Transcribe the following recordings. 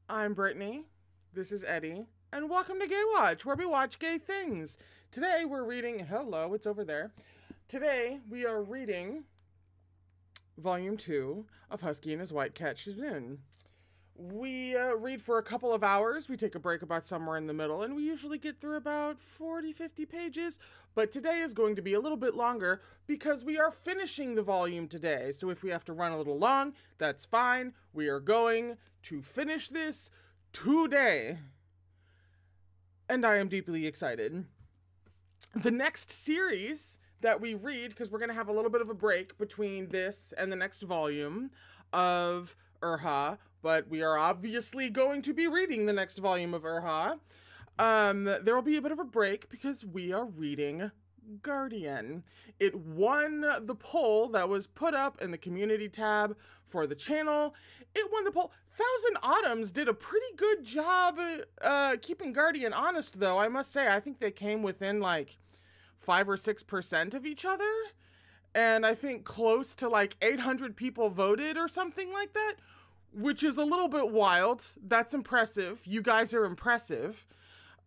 I'm Brittany. This is Eddie. And welcome to Gaywatch, where we watch gay things. Today we're reading. Hello, it's over there. Today we are reading Volume 2 of Husky and His White Cat Shizun. We read for a couple of hours. We take a break about somewhere in the middle, and we usually get through about 40-50 pages. But today is going to be a little bit longer because we are finishing the volume today. So if we have to run a little long, that's fine. We are going to finish this today. And I am deeply excited. The next series that we read, because we're going to have a little bit of a break between this and the next volume of Erha, but we are obviously going to be reading the next volume of Erha. There will be a bit of a break because we are reading Guardian. It won the poll that was put up in the community tab for the channel. It won the poll. Thousand Autumns did a pretty good job keeping Guardian honest, though, I must say. I think they came within like 5 or 6% of each other. And I think close to like 800 people voted or something like that, which is a little bit wild. That's impressive. You guys are impressive.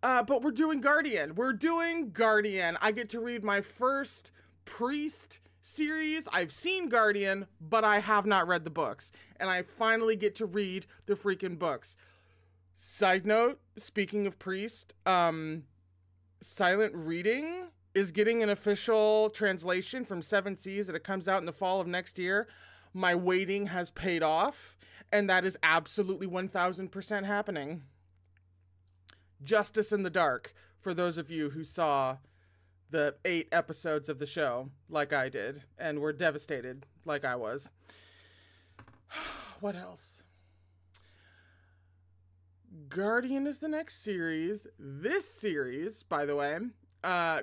But we're doing Guardian. We're doing Guardian. I get to read my first Priest series. I've seen Guardian, but I have not read the books. And I finally get to read the freaking books. Side note, speaking of Priest, Silent Reading is getting an official translation from Seven Seas that it comes out in the fall of next year. My waiting has paid off, and that is absolutely 1000% happening. Justice in the Dark, for those of you who saw the 8 episodes of the show, like I did, and were devastated, like I was. What else? Guardian is the next series. This series, by the way,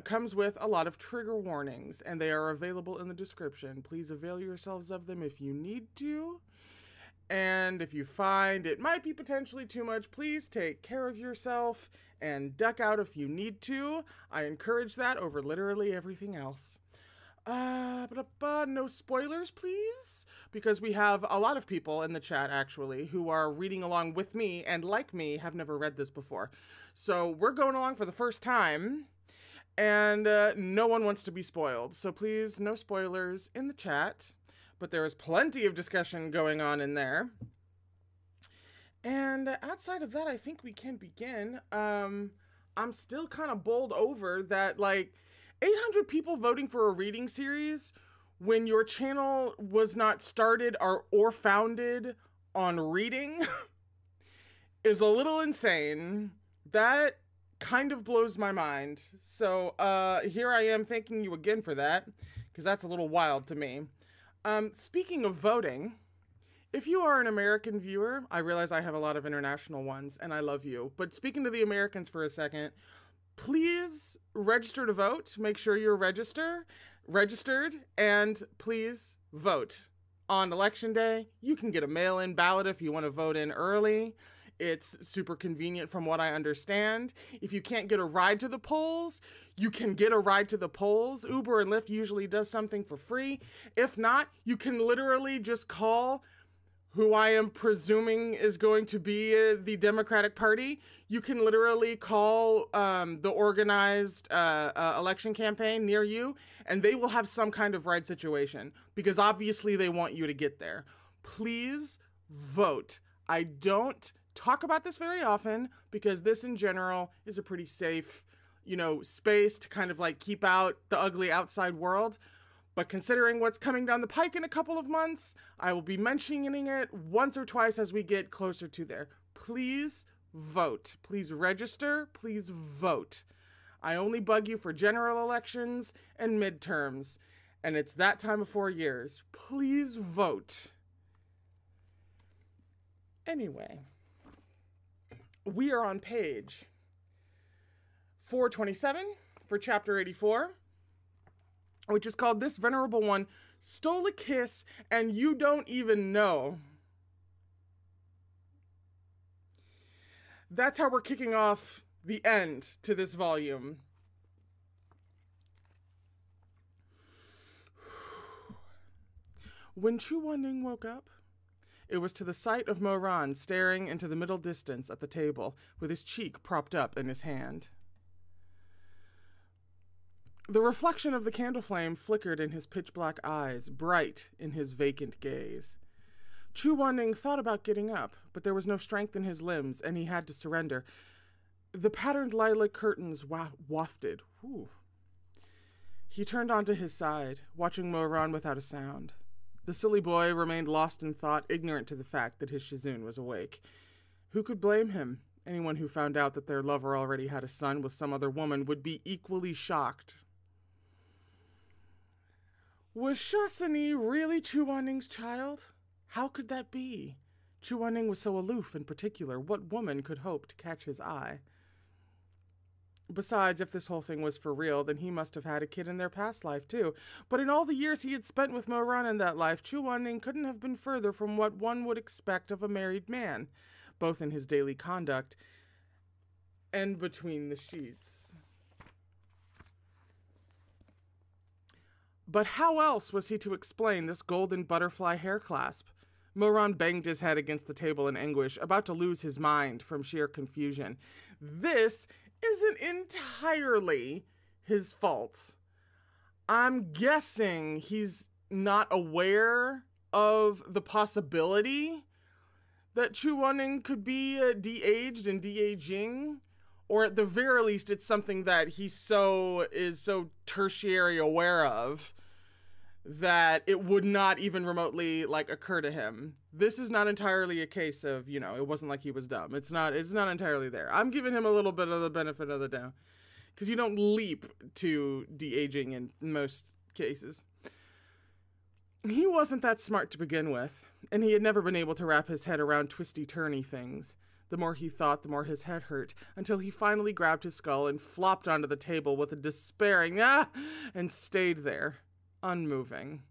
comes with a lot of trigger warnings, and they are available in the description. Please avail yourselves of them if you need to. And if you find it might be potentially too much, please take care of yourself and duck out if you need to. I encourage that over literally everything else. No spoilers, please, because we have a lot of people in the chat, actually, who are reading along with me and, like me, have never read this before. So we're going along for the first time, and no one wants to be spoiled. So please, no spoilers in the chat. But there is plenty of discussion going on in there. And outside of that, I think we can begin. I'm still kind of bowled over that, like, 800 people voting for a reading series when your channel was not started or founded on reading is a little insane. That kind of blows my mind. So here I am thanking you again for that, because that's a little wild to me. Speaking of voting, if you are an American viewer, I realize I have a lot of international ones, and I love you. But speaking to the Americans for a second, please register to vote. Make sure you're registered, and please vote. On Election Day, you can get a mail-in ballot if you want to vote in early. It's super convenient from what I understand. If you can't get a ride to the polls, you can get a ride to the polls. Uber and Lyft usually does something for free. If not, you can literally just call who I am presuming is going to be the Democratic Party. You can literally call the organized election campaign near you, and they will have some kind of ride situation, because obviously they want you to get there. Please vote. I don't talk about this very often because this in general is a pretty safe, space to kind of like keep out the ugly outside world. But considering what's coming down the pike in a couple of months, I will be mentioning it once or twice as we get closer to there. Please vote. Please register. Please vote. I only bug you for general elections and midterms, and it's that time of 4 years. Please vote. Anyway, we are on page 427 for chapter 84, which is called This Venerable One Stole a Kiss and You Don't Even Know. That's how we're kicking off the end to this volume. When Chu Wanning woke up, It was to the sight of Moran staring into the middle distance at the table, with his cheek propped up in his hand. The reflection of the candle flame flickered in his pitch-black eyes, bright in his vacant gaze. Chu Wanning thought about getting up, but there was no strength in his limbs, and he had to surrender. The patterned lilac curtains wafted. Ooh. He turned onto his side, watching Moran without a sound. The silly boy remained lost in thought, ignorant to the fact that his Shizun was awake. Who could blame him? Anyone who found out that their lover already had a son with some other woman would be equally shocked. Was Shasani really Chu Wanning's child? How could that be? Chu Wanning was so aloof in particular. What woman could hope to catch his eye? Besides, if this whole thing was for real, then he must have had a kid in their past life, too. But in all the years he had spent with Moran in that life, Chu Wanning couldn't have been further from what one would expect of a married man, both in his daily conduct and between the sheets. But how else was he to explain this golden butterfly hair clasp? Moran banged his head against the table in anguish, about to lose his mind from sheer confusion. This isn't entirely his fault. I'm guessing he's not aware of the possibility that Chu Wanning could be de-aged and de-aging, or at the very least it's something that he is so tertiary aware of that it would not even remotely occur to him. This is not entirely a case of, it wasn't like he was dumb. It's not entirely there. I'm giving him a little bit of the benefit of the doubt, because you don't leap to de-aging in most cases. He wasn't that smart to begin with, and he had never been able to wrap his head around twisty-turny things. The more he thought, the more his head hurt, until he finally grabbed his skull and flopped onto the table with a despairing and stayed there, unmoving.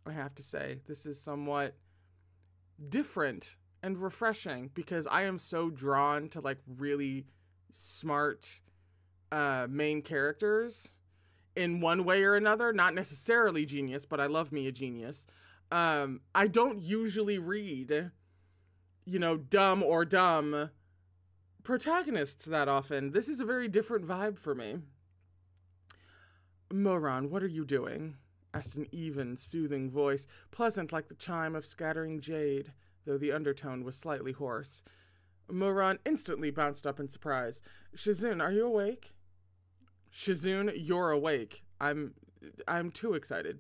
I have to say, this is somewhat different and refreshing, because I am so drawn to really smart main characters in one way or another. Not necessarily genius, but I love me a genius. I don't usually read dumb protagonists that often. This is a very different vibe for me. Moran, what are you doing? Asked an even, soothing voice, pleasant like the chime of scattering jade, though the undertone was slightly hoarse. Moran instantly bounced up in surprise. Shizun, are you awake? Shizun, you're awake. I'm too excited.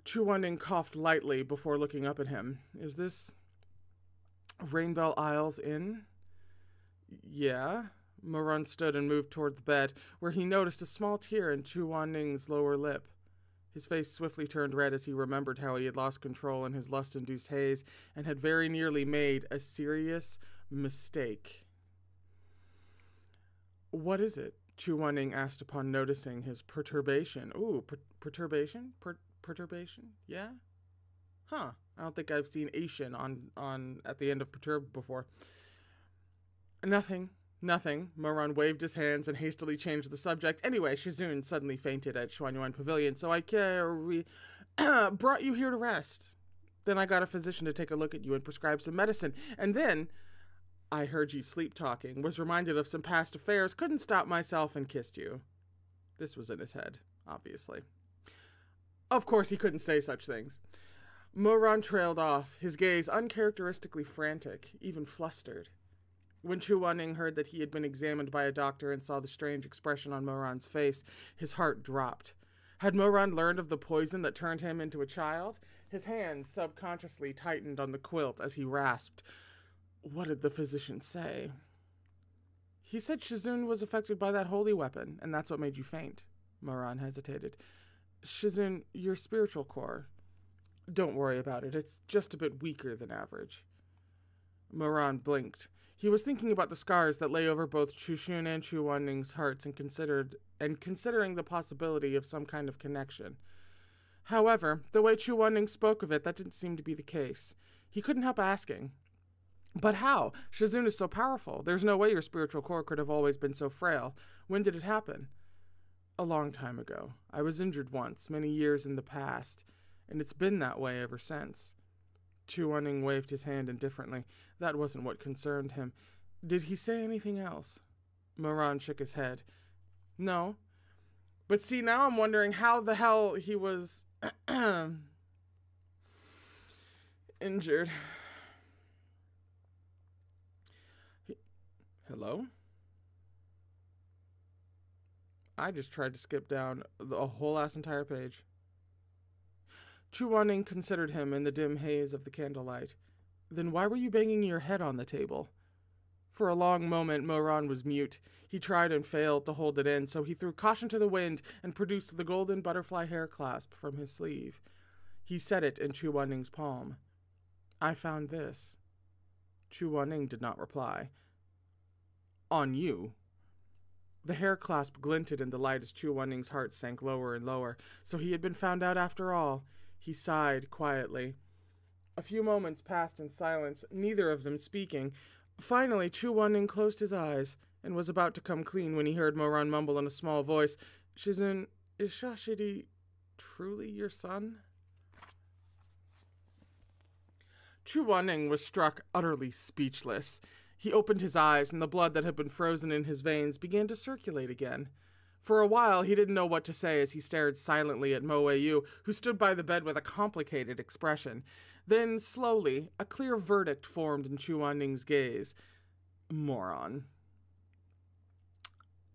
Chu Wanning coughed lightly before looking up at him. Is this Rainbow Isles Inn? Yeah. Moran stood and moved toward the bed, where he noticed a small tear in Chu Wanning's lower lip. His face swiftly turned red as he remembered how he had lost control in his lust-induced haze and had very nearly made a serious mistake. What is it? Chu Wanning asked upon noticing his perturbation. Ooh, perturbation? Perturbation? Yeah? Huh. I don't think I've seen Asian on at the end of perturb before. Nothing. Moran waved his hands and hastily changed the subject. Anyway, Shizun suddenly fainted at Xuanyuan Pavilion, so I brought you here to rest. Then I got a physician to take a look at you and prescribe some medicine. And then I heard you sleep-talking, was reminded of some past affairs, couldn't stop myself, and kissed you. This was in his head, obviously. Of course he couldn't say such things. Moran trailed off, his gaze uncharacteristically frantic, even flustered. When Chu Wanning heard that he had been examined by a doctor and saw the strange expression on Moran's face, his heart dropped. Had Moran learned of the poison that turned him into a child? His hands subconsciously tightened on the quilt as he rasped. What did the physician say? He said Shizun was affected by that holy weapon, and that's what made you faint. Moran hesitated. Shizun, your spiritual core. Don't worry about it. It's just a bit weaker than average. Moran blinked. He was thinking about the scars that lay over both Chushun and Chu Wanning's hearts and considering the possibility of some kind of connection. However, the way Chu Wanning spoke of it, that didn't seem to be the case. He couldn't help asking. But how? Shizun is so powerful. There's no way your spiritual core could have always been so frail. When did it happen? A long time ago. I was injured once, many years in the past, and it's been that way ever since. Chu Wanning waved his hand indifferently. That wasn't what concerned him. Did he say anything else? Moran shook his head. No. But see, now I'm wondering how the hell he was injured. Hello? I just tried to skip down the whole entire page. Chu Wanning considered him in the dim haze of the candlelight. Then why were you banging your head on the table? For a long moment, Moran was mute. He tried and failed to hold it in, so he threw caution to the wind and produced the golden butterfly hair clasp from his sleeve. He set it in Chu Wanning's palm. I found this. Chu Wanning did not reply. On you. The hair clasp glinted in the light as Chu Wanning's heart sank lower and lower. So he had been found out after all. He sighed quietly. A few moments passed in silence, neither of them speaking. Finally, Chu Wanning closed his eyes and was about to come clean when he heard Moran mumble in a small voice, Shizun, is Shashidi truly your son? Chu Wanning was struck utterly speechless. He opened his eyes, and the blood that had been frozen in his veins began to circulate again. For a while, he didn't know what to say as he stared silently at Mo Yu, who stood by the bed with a complicated expression. Then, slowly, a clear verdict formed in Chu Wanning's gaze. Moron.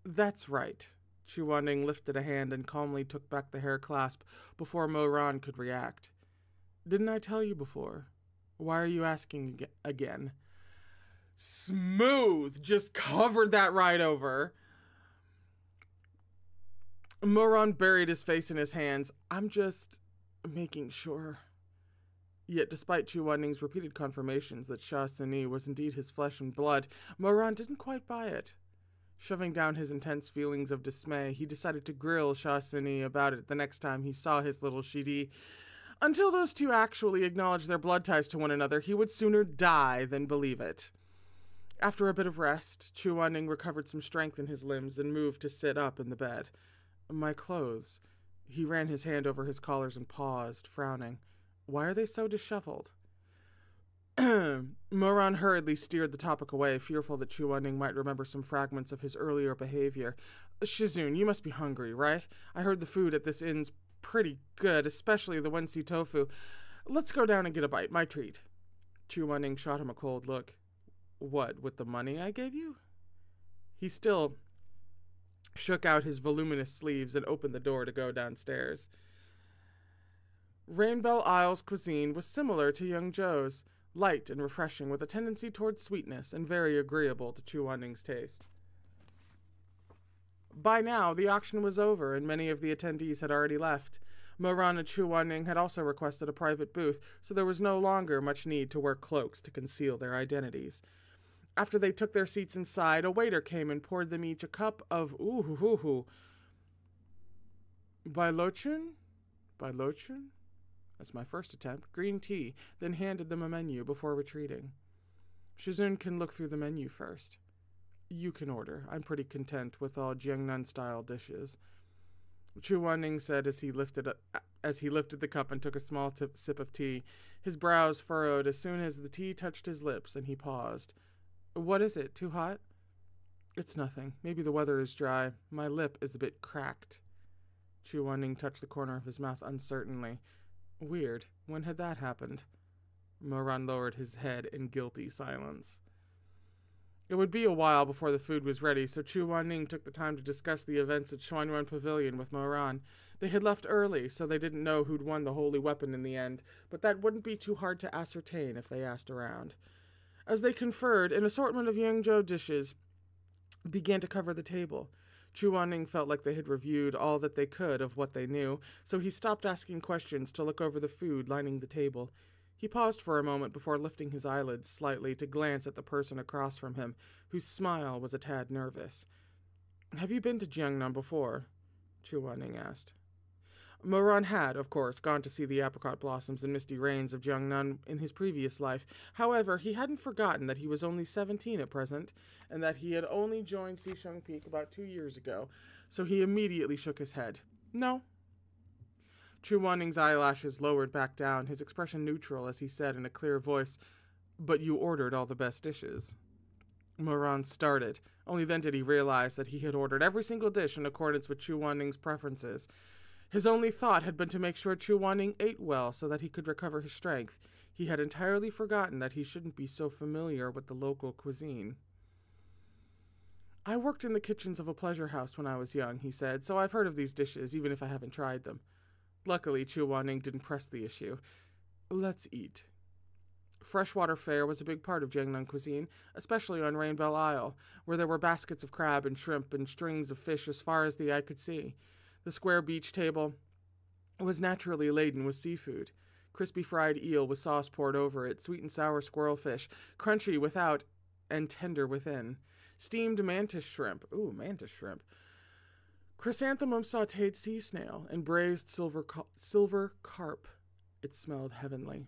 That's right. Chu Wanning lifted a hand and calmly took back the hair clasp before Moran could react. Didn't I tell you before? Why are you asking again? Smooth! Just covered that right over. Moran buried his face in his hands. I'm just making sure. Yet, despite Chu Wanning's repeated confirmations that Sha Sini was indeed his flesh and blood, Moran didn't quite buy it. Shoving down his intense feelings of dismay, he decided to grill Sha Sini about it the next time he saw his little Shidi. Until those two actually acknowledged their blood ties to one another, he would sooner die than believe it. After a bit of rest, Chu Wanning recovered some strength in his limbs and moved to sit up in the bed. My clothes. He ran his hand over his collars and paused, frowning. Why are they so disheveled? Moran hurriedly steered the topic away, fearful that Chu Wanning might remember some fragments of his earlier behavior. Shizun, you must be hungry, right? I heard the food at this inn's pretty good, especially the Wensi tofu. Let's go down and get a bite, my treat. Chu Wanning shot him a cold look. What, with the money I gave you? He still shook out his voluminous sleeves and opened the door to go downstairs. Rainbow Isle's cuisine was similar to Young Joe's, light and refreshing with a tendency towards sweetness and very agreeable to Chu Wanning's taste. By now, the auction was over and many of the attendees had already left. Moran and Chu Wanning had also requested a private booth, so there was no longer much need to wear cloaks to conceal their identities. After they took their seats inside, a waiter came and poured them each a cup of Bailochun? That's my first attempt. Green tea, then handed them a menu before retreating. Shizun can look through the menu first. You can order. I'm pretty content with all Jiangnan-style dishes. Chu Wanning said as he lifted the cup and took a small sip of tea. His brows furrowed as soon as the tea touched his lips, and he paused. What is it? Too hot? It's nothing. Maybe the weather is dry. My lip is a bit cracked. Chu Wanning touched the corner of his mouth uncertainly. Weird. When had that happened? Moran lowered his head in guilty silence. It would be a while before the food was ready, so Chu Wanning took the time to discuss the events at Xuanyuan Pavilion with Moran. They had left early, so they didn't know who'd won the holy weapon in the end, but that wouldn't be too hard to ascertain if they asked around. As they conferred, an assortment of Yangzhou dishes began to cover the table. Chu Wanning felt like they had reviewed all that they could of what they knew, so he stopped asking questions to look over the food lining the table. He paused for a moment before lifting his eyelids slightly to glance at the person across from him, whose smile was a tad nervous. Have you been to Jiangnan before? Chu Wanning asked. Moran had, of course, gone to see the apricot blossoms and misty rains of Jiangnan in his previous life. However, he hadn't forgotten that he was only 17 at present, and that he had only joined Xisheng Peak about 2 years ago, so he immediately shook his head. No. Chu Wanning's eyelashes lowered back down, his expression neutral as he said in a clear voice, "But you ordered all the best dishes." Moran started. Only then did he realize that he had ordered every single dish in accordance with Chu Wanning's preferences. His only thought had been to make sure Chu Wanning ate well so that he could recover his strength. He had entirely forgotten that he shouldn't be so familiar with the local cuisine. "I worked in the kitchens of a pleasure house when I was young," he said, "so I've heard of these dishes, even if I haven't tried them." Luckily, Chu Wanning didn't press the issue. "Let's eat." Freshwater fare was a big part of Jiangnan cuisine, especially on Rainbow Isle, where there were baskets of crab and shrimp and strings of fish as far as the eye could see. The square beach table was naturally laden with seafood. Crispy fried eel with sauce poured over it, sweet and sour squirrel fish, crunchy without and tender within. Steamed mantis shrimp. Ooh, mantis shrimp. Chrysanthemum sautéed sea snail and braised silver carp. It smelled heavenly.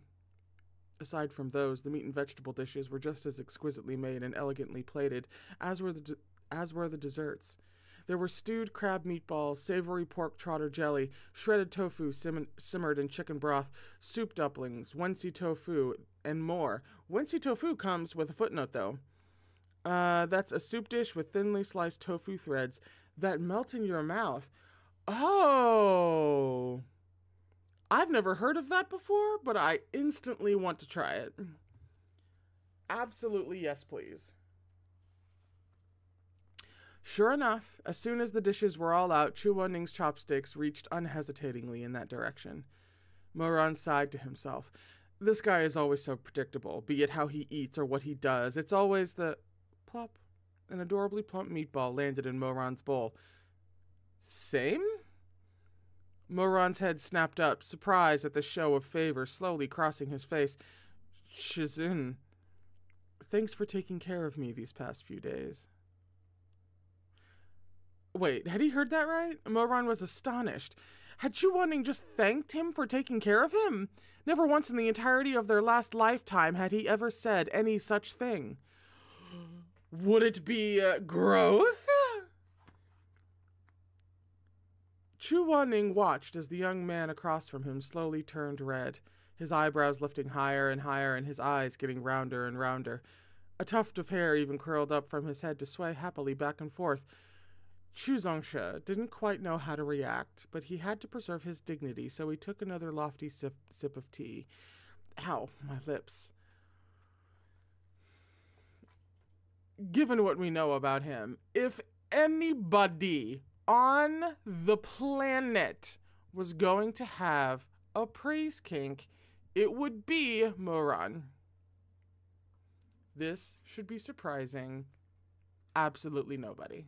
Aside from those, the meat and vegetable dishes were just as exquisitely made and elegantly plated, as were the desserts. There were stewed crab meatballs, savory pork trotter jelly, shredded tofu simmered in chicken broth, soup dumplings, wensi tofu, and more. Wensi tofu comes with a footnote, though. That's a soup dish with thinly sliced tofu threads that melt in your mouth. Oh! I've never heard of that before, but I instantly want to try it. Absolutely, yes, please. Sure enough, as soon as the dishes were all out, Chu Wanning's chopsticks reached unhesitatingly in that direction. Moran sighed to himself. This guy is always so predictable, be it how he eats or what he does. It's always the... Plop. An adorably plump meatball landed in Moran's bowl. Same? Moran's head snapped up, surprise at the show of favor slowly crossing his face. Shizun, thanks for taking care of me these past few days. Wait, had he heard that right? Moran was astonished. Had Chu Wanning just thanked him for taking care of him? Never once in the entirety of their last lifetime had he ever said any such thing. Would it be growth? Chu Wanning watched as the young man across from him slowly turned red, his eyebrows lifting higher and higher and his eyes getting rounder and rounder. A tuft of hair even curled up from his head to sway happily back and forth. Chu Zongshe didn't quite know how to react, but he had to preserve his dignity, so he took another lofty sip of tea. Ow, my lips. Given what we know about him, if anybody on the planet was going to have a praise kink, it would be Moran. This should be surprising absolutely nobody.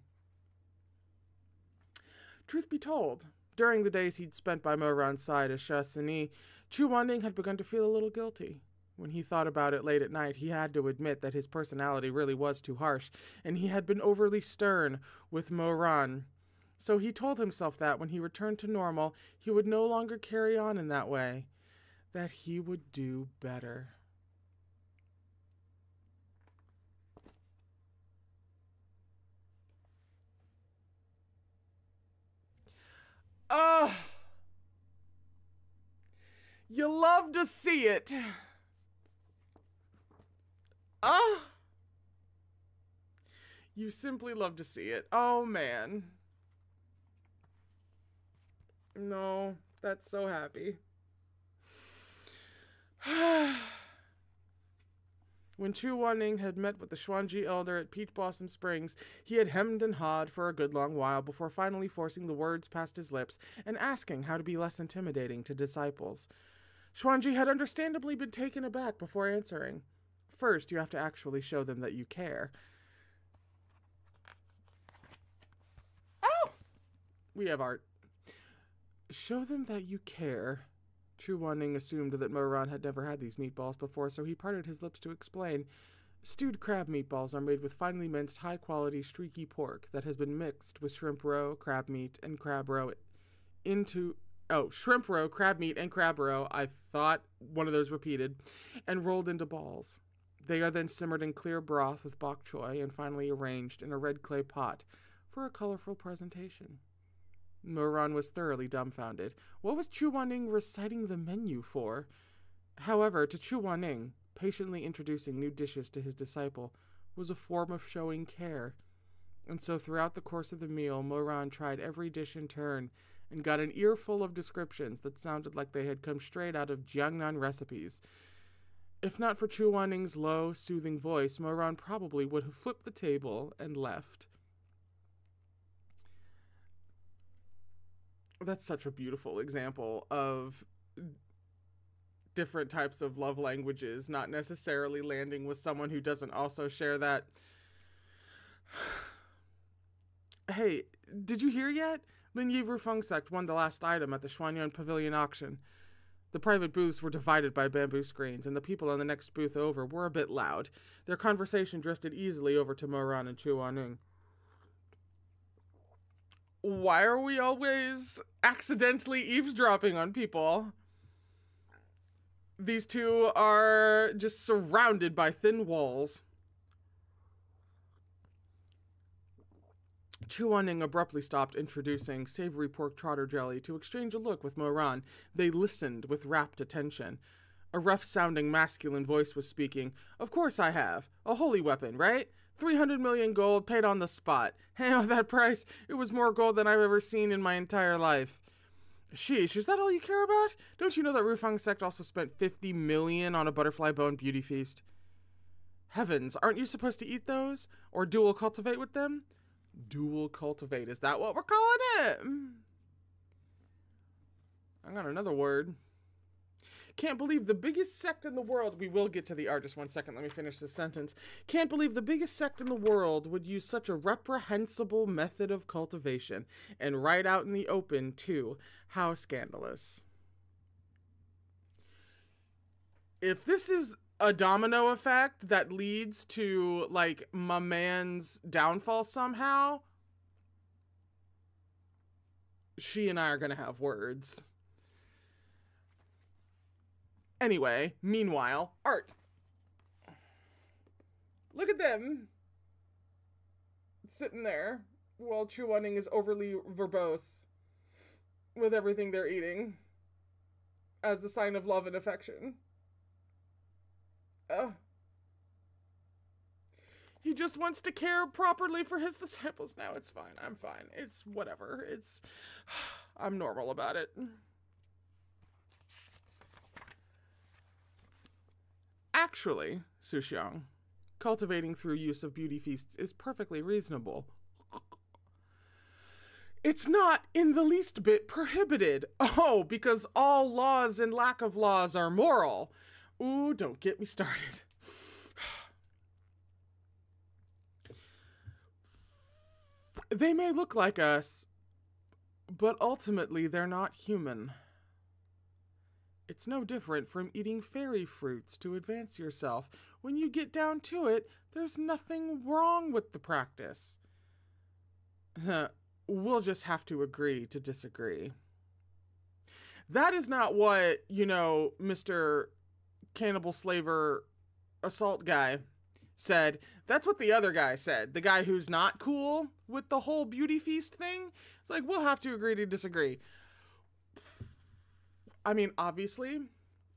Truth be told, during the days he'd spent by Moran's side as Shah Sini, Chu Wanning had begun to feel a little guilty. When he thought about it late at night, he had to admit that his personality really was too harsh, and he had been overly stern with Moran. So he told himself that when he returned to normal, he would no longer carry on in that way, that he would do better. You love to see it. You simply love to see it. Oh, man. No, that's so happy. When Chu Wanning had met with the Xuanji elder at Peach Blossom Springs, he had hemmed and hawed for a good long while before finally forcing the words past his lips and asking how to be less intimidating to disciples. Xuanji had understandably been taken aback before answering. First, you have to actually show them that you care. Oh! We have art. Show them that you care. Chu Wanning assumed that Moran had never had these meatballs before, so he parted his lips to explain. Stewed crab meatballs are made with finely minced, high-quality, streaky pork that has been mixed with shrimp roe, crab meat, and crab roe into... Oh, shrimp roe, crab meat, and crab roe, I thought one of those repeated, and rolled into balls. They are then simmered in clear broth with bok choy and finally arranged in a red clay pot for a colorful presentation. Moran was thoroughly dumbfounded. What was Chu Wanning reciting the menu for? However, to Chu Wanning, patiently introducing new dishes to his disciple was a form of showing care. And so throughout the course of the meal, Moran tried every dish in turn and got an earful of descriptions that sounded like they had come straight out of Jiangnan recipes. If not for Chu Wanning's low, soothing voice, Moran probably would have flipped the table and left. That's such a beautiful example of different types of love languages not necessarily landing with someone who doesn't also share that. Hey, did you hear yet? Lin Yi Rufeng sect won the last item at the Xuanyuan Pavilion auction. The private booths were divided by bamboo screens, and the people on the next booth over were a bit loud. Their conversation drifted easily over to Moran and Chu Wanning. Why are we always accidentally eavesdropping on people? These two are just surrounded by thin walls. Chu Wanning abruptly stopped introducing savory pork trotter jelly to exchange a look with Moran. They listened with rapt attention. A rough-sounding masculine voice was speaking. Of course I have. A holy weapon, right? 300 million gold paid on the spot. Hey, at that price, it was more gold than I've ever seen in my entire life. Sheesh, is that all you care about? Don't you know that Rufeng sect also spent 50 million on a butterfly bone beauty feast? Heavens, aren't you supposed to eat those? Or dual cultivate with them? Dual cultivate, is that what we're calling it? I got another word. Can't believe the biggest sect in the world, we will get to the art, just one second, let me finish this sentence. Can't believe the biggest sect in the world would use such a reprehensible method of cultivation, and right out in the open, too. How scandalous. If this is a domino effect that leads to, like, my man's downfall somehow, she and I are gonna have words. Anyway, meanwhile, art. Look at them. Sitting there while Chu Wanning is overly verbose with everything they're eating as a sign of love and affection. He just wants to care properly for his disciples now. It's fine. I'm fine. It's whatever. I'm normal about it. Actually, Su Xiang, cultivating through use of beauty feasts is perfectly reasonable. It's not in the least bit prohibited. Oh, because all laws and lack of laws are moral. Ooh, don't get me started. They may look like us, but ultimately they're not human. It's no different from eating fairy fruits to advance yourself. When you get down to it, there's nothing wrong with the practice. We'll just have to agree to disagree. That is not what, Mr. Cannibal Slaver Assault guy said. That's what the other guy said. The guy who's not cool with the whole beauty feast thing. It's like, we'll have to agree to disagree. I mean, obviously,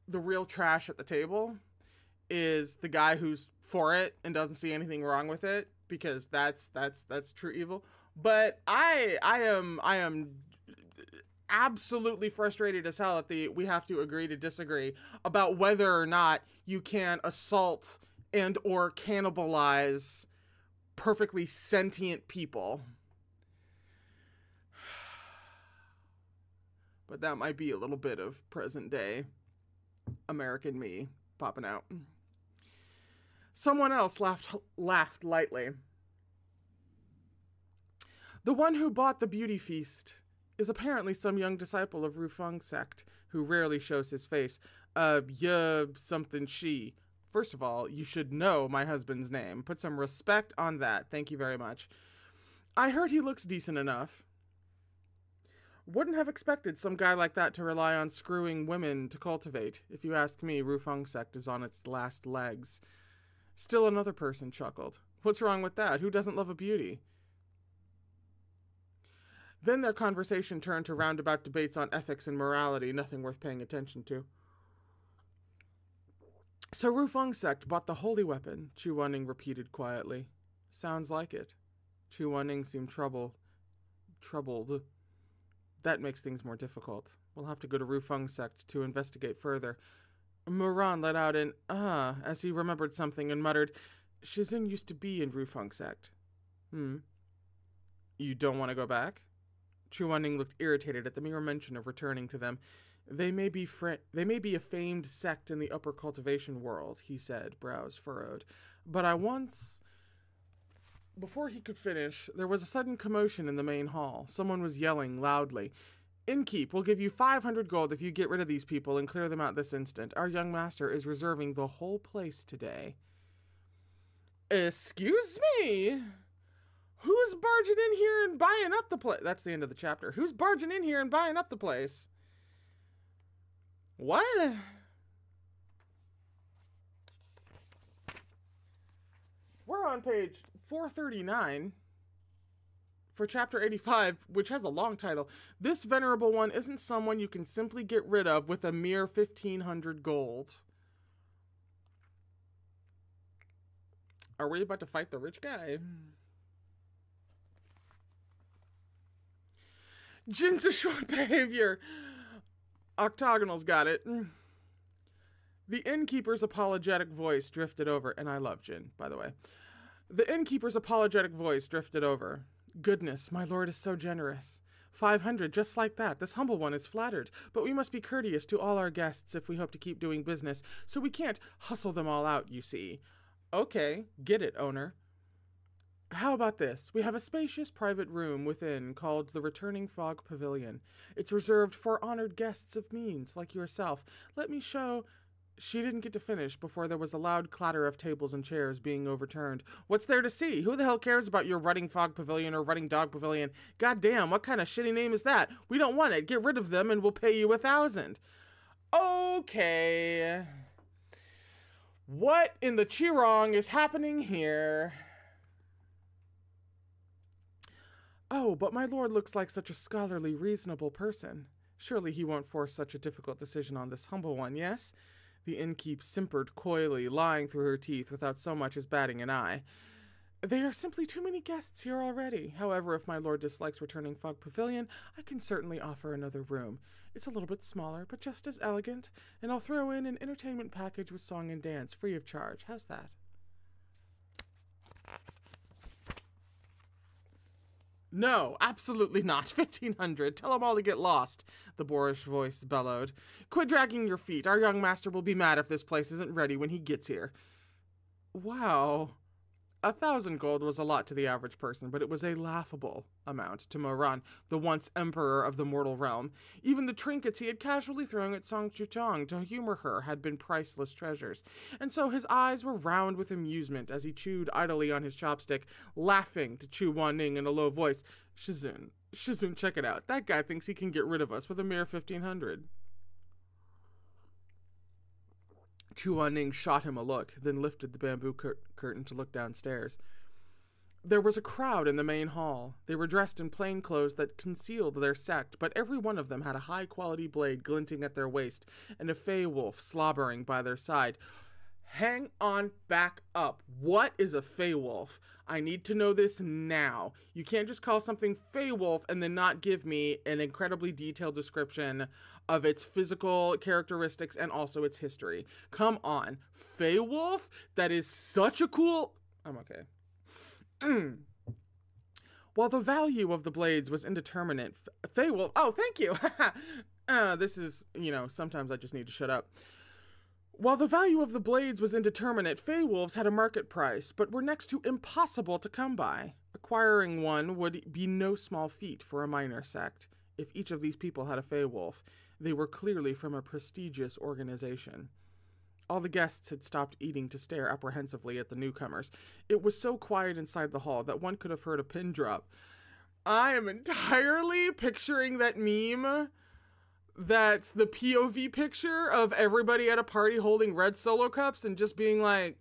the real trash at the table is the guy who's for it and doesn't see anything wrong with it, because that's true evil. But I am absolutely frustrated as hell that we have to agree to disagree about whether or not you can assault and or cannibalize perfectly sentient people. But that might be a little bit of present day American me popping out. Someone else laughed lightly. The one who bought the beauty feast is apparently some young disciple of Rufeng sect who rarely shows his face. Something she. First of all, you should know my husband's name. Put some respect on that. Thank you very much. I heard he looks decent enough. Wouldn't have expected some guy like that to rely on screwing women to cultivate. If you ask me, Rufeng sect is on its last legs. Still another person chuckled. What's wrong with that? Who doesn't love a beauty? Then their conversation turned to roundabout debates on ethics and morality, nothing worth paying attention to. So Rufeng's sect bought the holy weapon, Chu Wanning repeated quietly. Sounds like it. Chu Wanning seemed troubled. That makes things more difficult. We'll have to go to Rufeng's sect to investigate further. Moran let out an as he remembered something and muttered, Shizun used to be in Rufeng's sect. You don't want to go back? Chu Wanning looked irritated at the mere mention of returning to them. They may be a famed sect in the upper cultivation world, he said, brows furrowed. But Before he could finish, there was a sudden commotion in the main hall. Someone was yelling loudly. Innkeep, we'll give you 500 gold if you get rid of these people and clear them out this instant. Our young master is reserving the whole place today. Excuse me? Who's barging in here and buying up the place? That's the end of the chapter. Who's barging in here and buying up the place? What? We're on page 439 for chapter 85, which has a long title. This venerable one isn't someone you can simply get rid of with a mere 1,500 gold. Are we about to fight the rich guy? Jin's a short behavior. Octagonal's got it. The innkeeper's apologetic voice drifted over, and I love Jin, by the way. The innkeeper's apologetic voice drifted over. Goodness, my lord is so generous. 500, just like that. This humble one is flattered, but we must be courteous to all our guests if we hope to keep doing business, so we can't hustle them all out, you see. Okay, get it, owner. How about this? We have a spacious private room within called the Returning Fog Pavilion. It's reserved for honored guests of means, like yourself. Let me show... She didn't get to finish before there was a loud clatter of tables and chairs being overturned. What's there to see? Who the hell cares about your Rutting Fog Pavilion or Rutting Dog Pavilion? Goddamn, what kind of shitty name is that? We don't want it. Get rid of them and we'll pay you 1,000. Okay. What in the Chirong is happening here? Oh, but my lord looks like such a scholarly, reasonable person. Surely he won't force such a difficult decision on this humble one, yes? The innkeep simpered coyly, lying through her teeth without so much as batting an eye. There are simply too many guests here already. However, if my lord dislikes returning Fog Pavilion, I can certainly offer another room. It's a little bit smaller, but just as elegant, and I'll throw in an entertainment package with song and dance, free of charge. How's that? No, absolutely not. 1,500. Tell them all to get lost, the boorish voice bellowed. Quit dragging your feet. Our young master will be mad if this place isn't ready when he gets here. Wow. 1,000 gold was a lot to the average person, but it was a laughable amount to Moran, the once emperor of the mortal realm. Even the trinkets he had casually thrown at Song Chutong to humor her had been priceless treasures, and so his eyes were round with amusement as he chewed idly on his chopstick, laughing to Chu Wanning in a low voice. Shizun, check it out. That guy thinks he can get rid of us with a mere 1,500. Chu Wanning shot him a look, then lifted the bamboo curtain to look downstairs. There was a crowd in the main hall. They were dressed in plain clothes that concealed their sect, but every one of them had a high-quality blade glinting at their waist, and a fey wolf slobbering by their side. Hang on, back up. What is a fey wolf? I need to know this now. You can't just call something fey wolf and then not give me an incredibly detailed description of its physical characteristics and also its history. Come on. Fey wolf? That is such a cool... I'm okay. While the value of the blades was indeterminate, fey wolf... Oh, thank you! This is, sometimes I just need to shut up. While the value of the blades was indeterminate, fey wolves had a market price, but were next to impossible to come by. Acquiring one would be no small feat for a minor sect. If each of these people had a fey wolf, they were clearly from a prestigious organization. All the guests had stopped eating to stare apprehensively at the newcomers. It was so quiet inside the hall that one could have heard a pin drop. I am entirely picturing that meme. That's the POV picture of everybody at a party holding red Solo cups and just being like,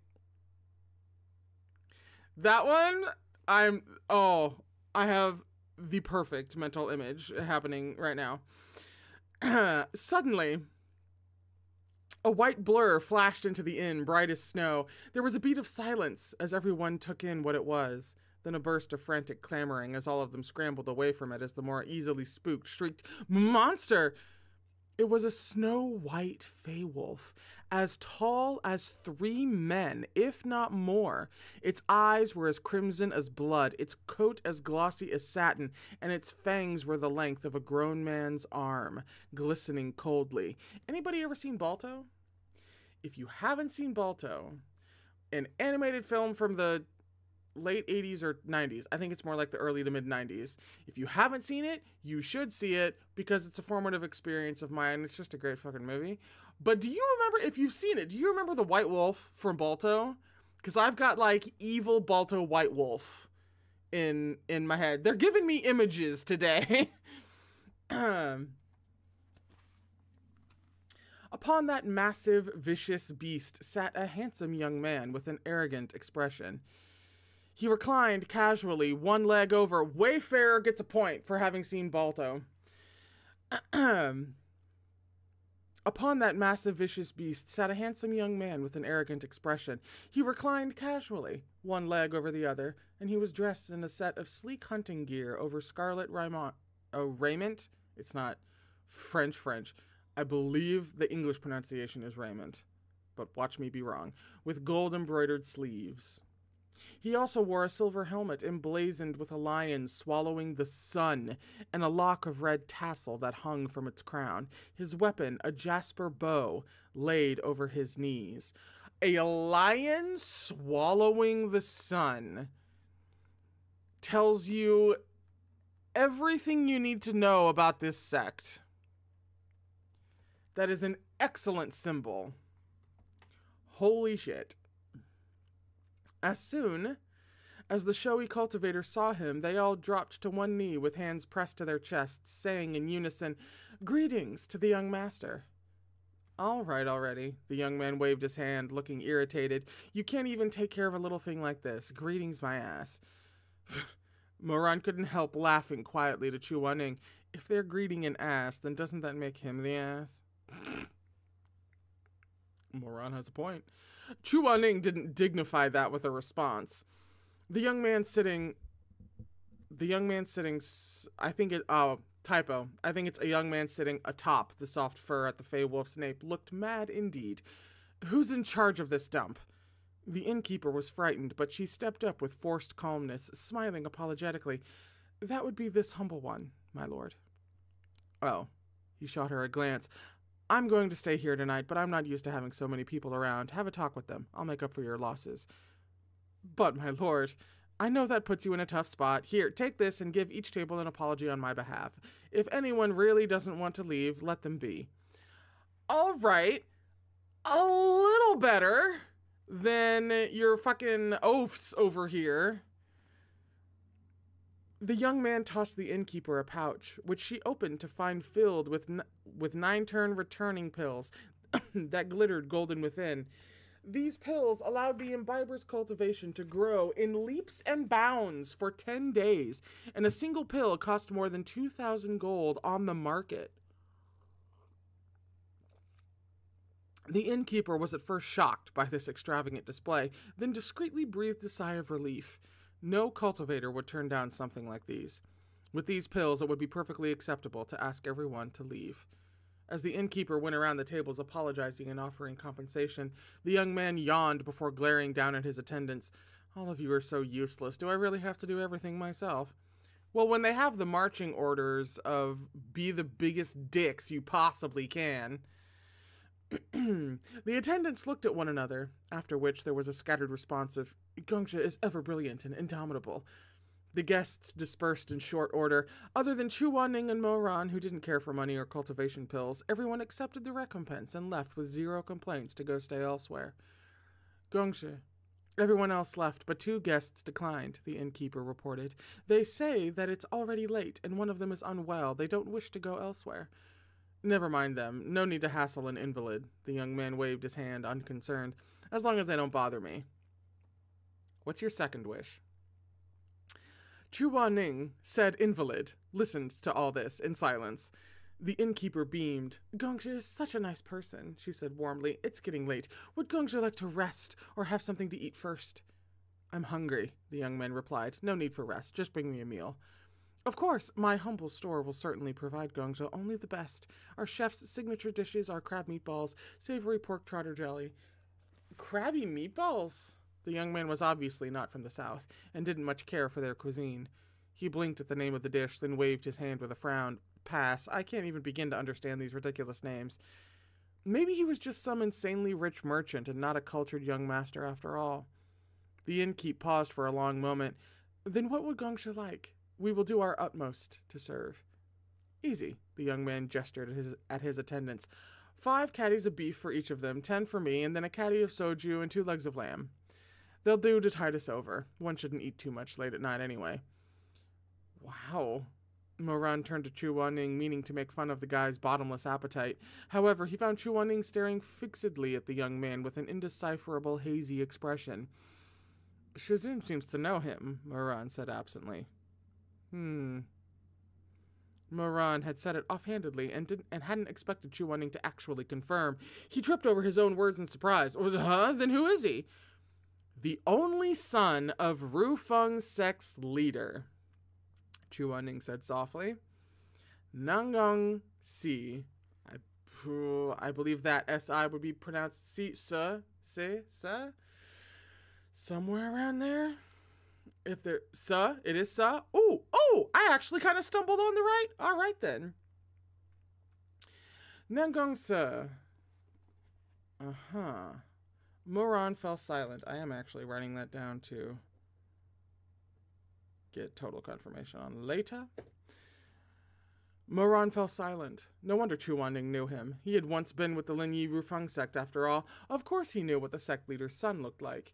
that one, I have the perfect mental image happening right now. Suddenly, a white blur flashed into the inn, bright as snow. There was a beat of silence as everyone took in what it was. Then a burst of frantic clamoring as all of them scrambled away from it as the more easily spooked shrieked, "Monster!" It was a snow-white fey-wolf, as tall as 3 men, if not more. Its eyes were as crimson as blood, its coat as glossy as satin, and its fangs were the length of a grown man's arm, glistening coldly. Anybody ever seen Balto? If you haven't seen Balto, an animated film from the late 80s or 90s. I think it's more like the early to mid 90s. If you haven't seen it, you should see it because it's a formative experience of mine. It's just a great fucking movie. But do you remember, if you've seen it, do you remember the White Wolf from Balto? Because I've got like evil Balto White Wolf in my head. They're giving me images today. Upon that massive, vicious beast sat a handsome young man with an arrogant expression. He reclined casually, one leg over. Wayfarer gets a point for having seen Balto. Upon that massive, vicious beast sat a handsome young man with an arrogant expression. He reclined casually, one leg over the other, and he was dressed in a set of sleek hunting gear over scarlet raiment. It's not French. I believe the English pronunciation is raiment, but watch me be wrong. With gold embroidered sleeves. He also wore a silver helmet emblazoned with a lion swallowing the sun and a lock of red tassel that hung from its crown. His weapon, a jasper bow, laid over his knees. A lion swallowing the sun tells you everything you need to know about this sect. That is an excellent symbol. Holy shit. As soon as the showy cultivator saw him, they all dropped to one knee with hands pressed to their chests, saying in unison, "Greetings to the young master." "All right already." The young man waved his hand, looking irritated. "You can't even take care of a little thing like this. Greetings, my ass." Moran couldn't help laughing quietly to Chu Wan-ning. If they're greeting an ass, then doesn't that make him the ass? Moran has a point. Chu Wan-ning didn't dignify that with a response. The young man sitting, I think typo. I think it's a young man sitting atop the soft fur at the Fey Wolf's nape looked mad indeed. "Who's in charge of this dump?" The innkeeper was frightened, but she stepped up with forced calmness, smiling apologetically. "That would be this humble one, my lord." "Oh." He shot her a glance. "I'm going to stay here tonight, but I'm not used to having so many people around. Have a talk with them. I'll make up for your losses." "But, my lord, I know that puts you in a tough spot. Here, take this and give each table an apology on my behalf. If anyone really doesn't want to leave, let them be." All right. A little better than your fucking oafs over here. The young man tossed the innkeeper a pouch, which she opened to find filled with 9-turn returning pills that glittered golden within. These pills allowed the imbiber's cultivation to grow in leaps and bounds for 10 days, and a single pill cost more than 2,000 gold on the market. The innkeeper was at first shocked by this extravagant display, then discreetly breathed a sigh of relief. No cultivator would turn down something like these. With these pills, it would be perfectly acceptable to ask everyone to leave. As the innkeeper went around the tables apologizing and offering compensation, the young man yawned before glaring down at his attendants. "All of you are so useless. Do I really have to do everything myself?" Well, when they have the marching orders of be the biggest dicks you possibly can. The attendants looked at one another, after which there was a scattered response of, "Gongsha is ever brilliant and indomitable." The guests dispersed in short order. Other than Chu Wan-ning and Moran, who didn't care for money or cultivation pills, everyone accepted the recompense and left with 0 complaints to go stay elsewhere. "Gongsha." Everyone else left, but 2 guests declined, the innkeeper reported. "They say that it's already late, and one of them is unwell. They don't wish to go elsewhere." "Never mind them. No need to hassle an invalid." The young man waved his hand, unconcerned. "As long as they don't bother me." "What's your second wish?" Chu Ning, said invalid, listened to all this in silence. The innkeeper beamed. Gongsha is such a nice person, she said warmly. It's getting late. Would Gongsha like to rest or have something to eat first? I'm hungry, the young man replied. No need for rest. Just bring me a meal. Of course, my humble store will certainly provide Gongsha only the best. Our chef's signature dishes are crab meatballs, savory pork trotter jelly. Crabby meatballs? The young man was obviously not from the south, and didn't much care for their cuisine. He blinked at the name of the dish, then waved his hand with a frown. Pass. I can't even begin to understand these ridiculous names. Maybe he was just some insanely rich merchant and not a cultured young master after all. The innkeep paused for a long moment. Then what would Gongsha like? We will do our utmost to serve. Easy, the young man gestured at his attendants. 5 caddies of beef for each of them, 10 for me, and then a caddy of soju and 2 legs of lamb. They'll do to tide us over. One shouldn't eat too much late at night anyway. Wow. Moran turned to Chu Ning, meaning to make fun of the guy's bottomless appetite. However, he found Chu Ning staring fixedly at the young man with an indecipherable, hazy expression. Shizun seems to know him, Moran said absently. Moran had said it offhandedly and hadn't expected Chu Ning to actually confirm. He tripped over his own words in surprise. Huh? Then who is he? The only son of Rufeng's sect's leader, Chu Ning said softly. Nanggong Si. I believe that S-I would be pronounced Si, Sa. Somewhere around there. If there, Sa, it is Sa. Oh, I actually kind of stumbled on the right. All right then. Nanggong Sa. Moran fell silent. I am actually writing that down to get total confirmation on later. Moran fell silent. No wonder Chu Ning knew him. He had once been with the Linyi Rufeng sect after all. Of course he knew what the sect leader's son looked like.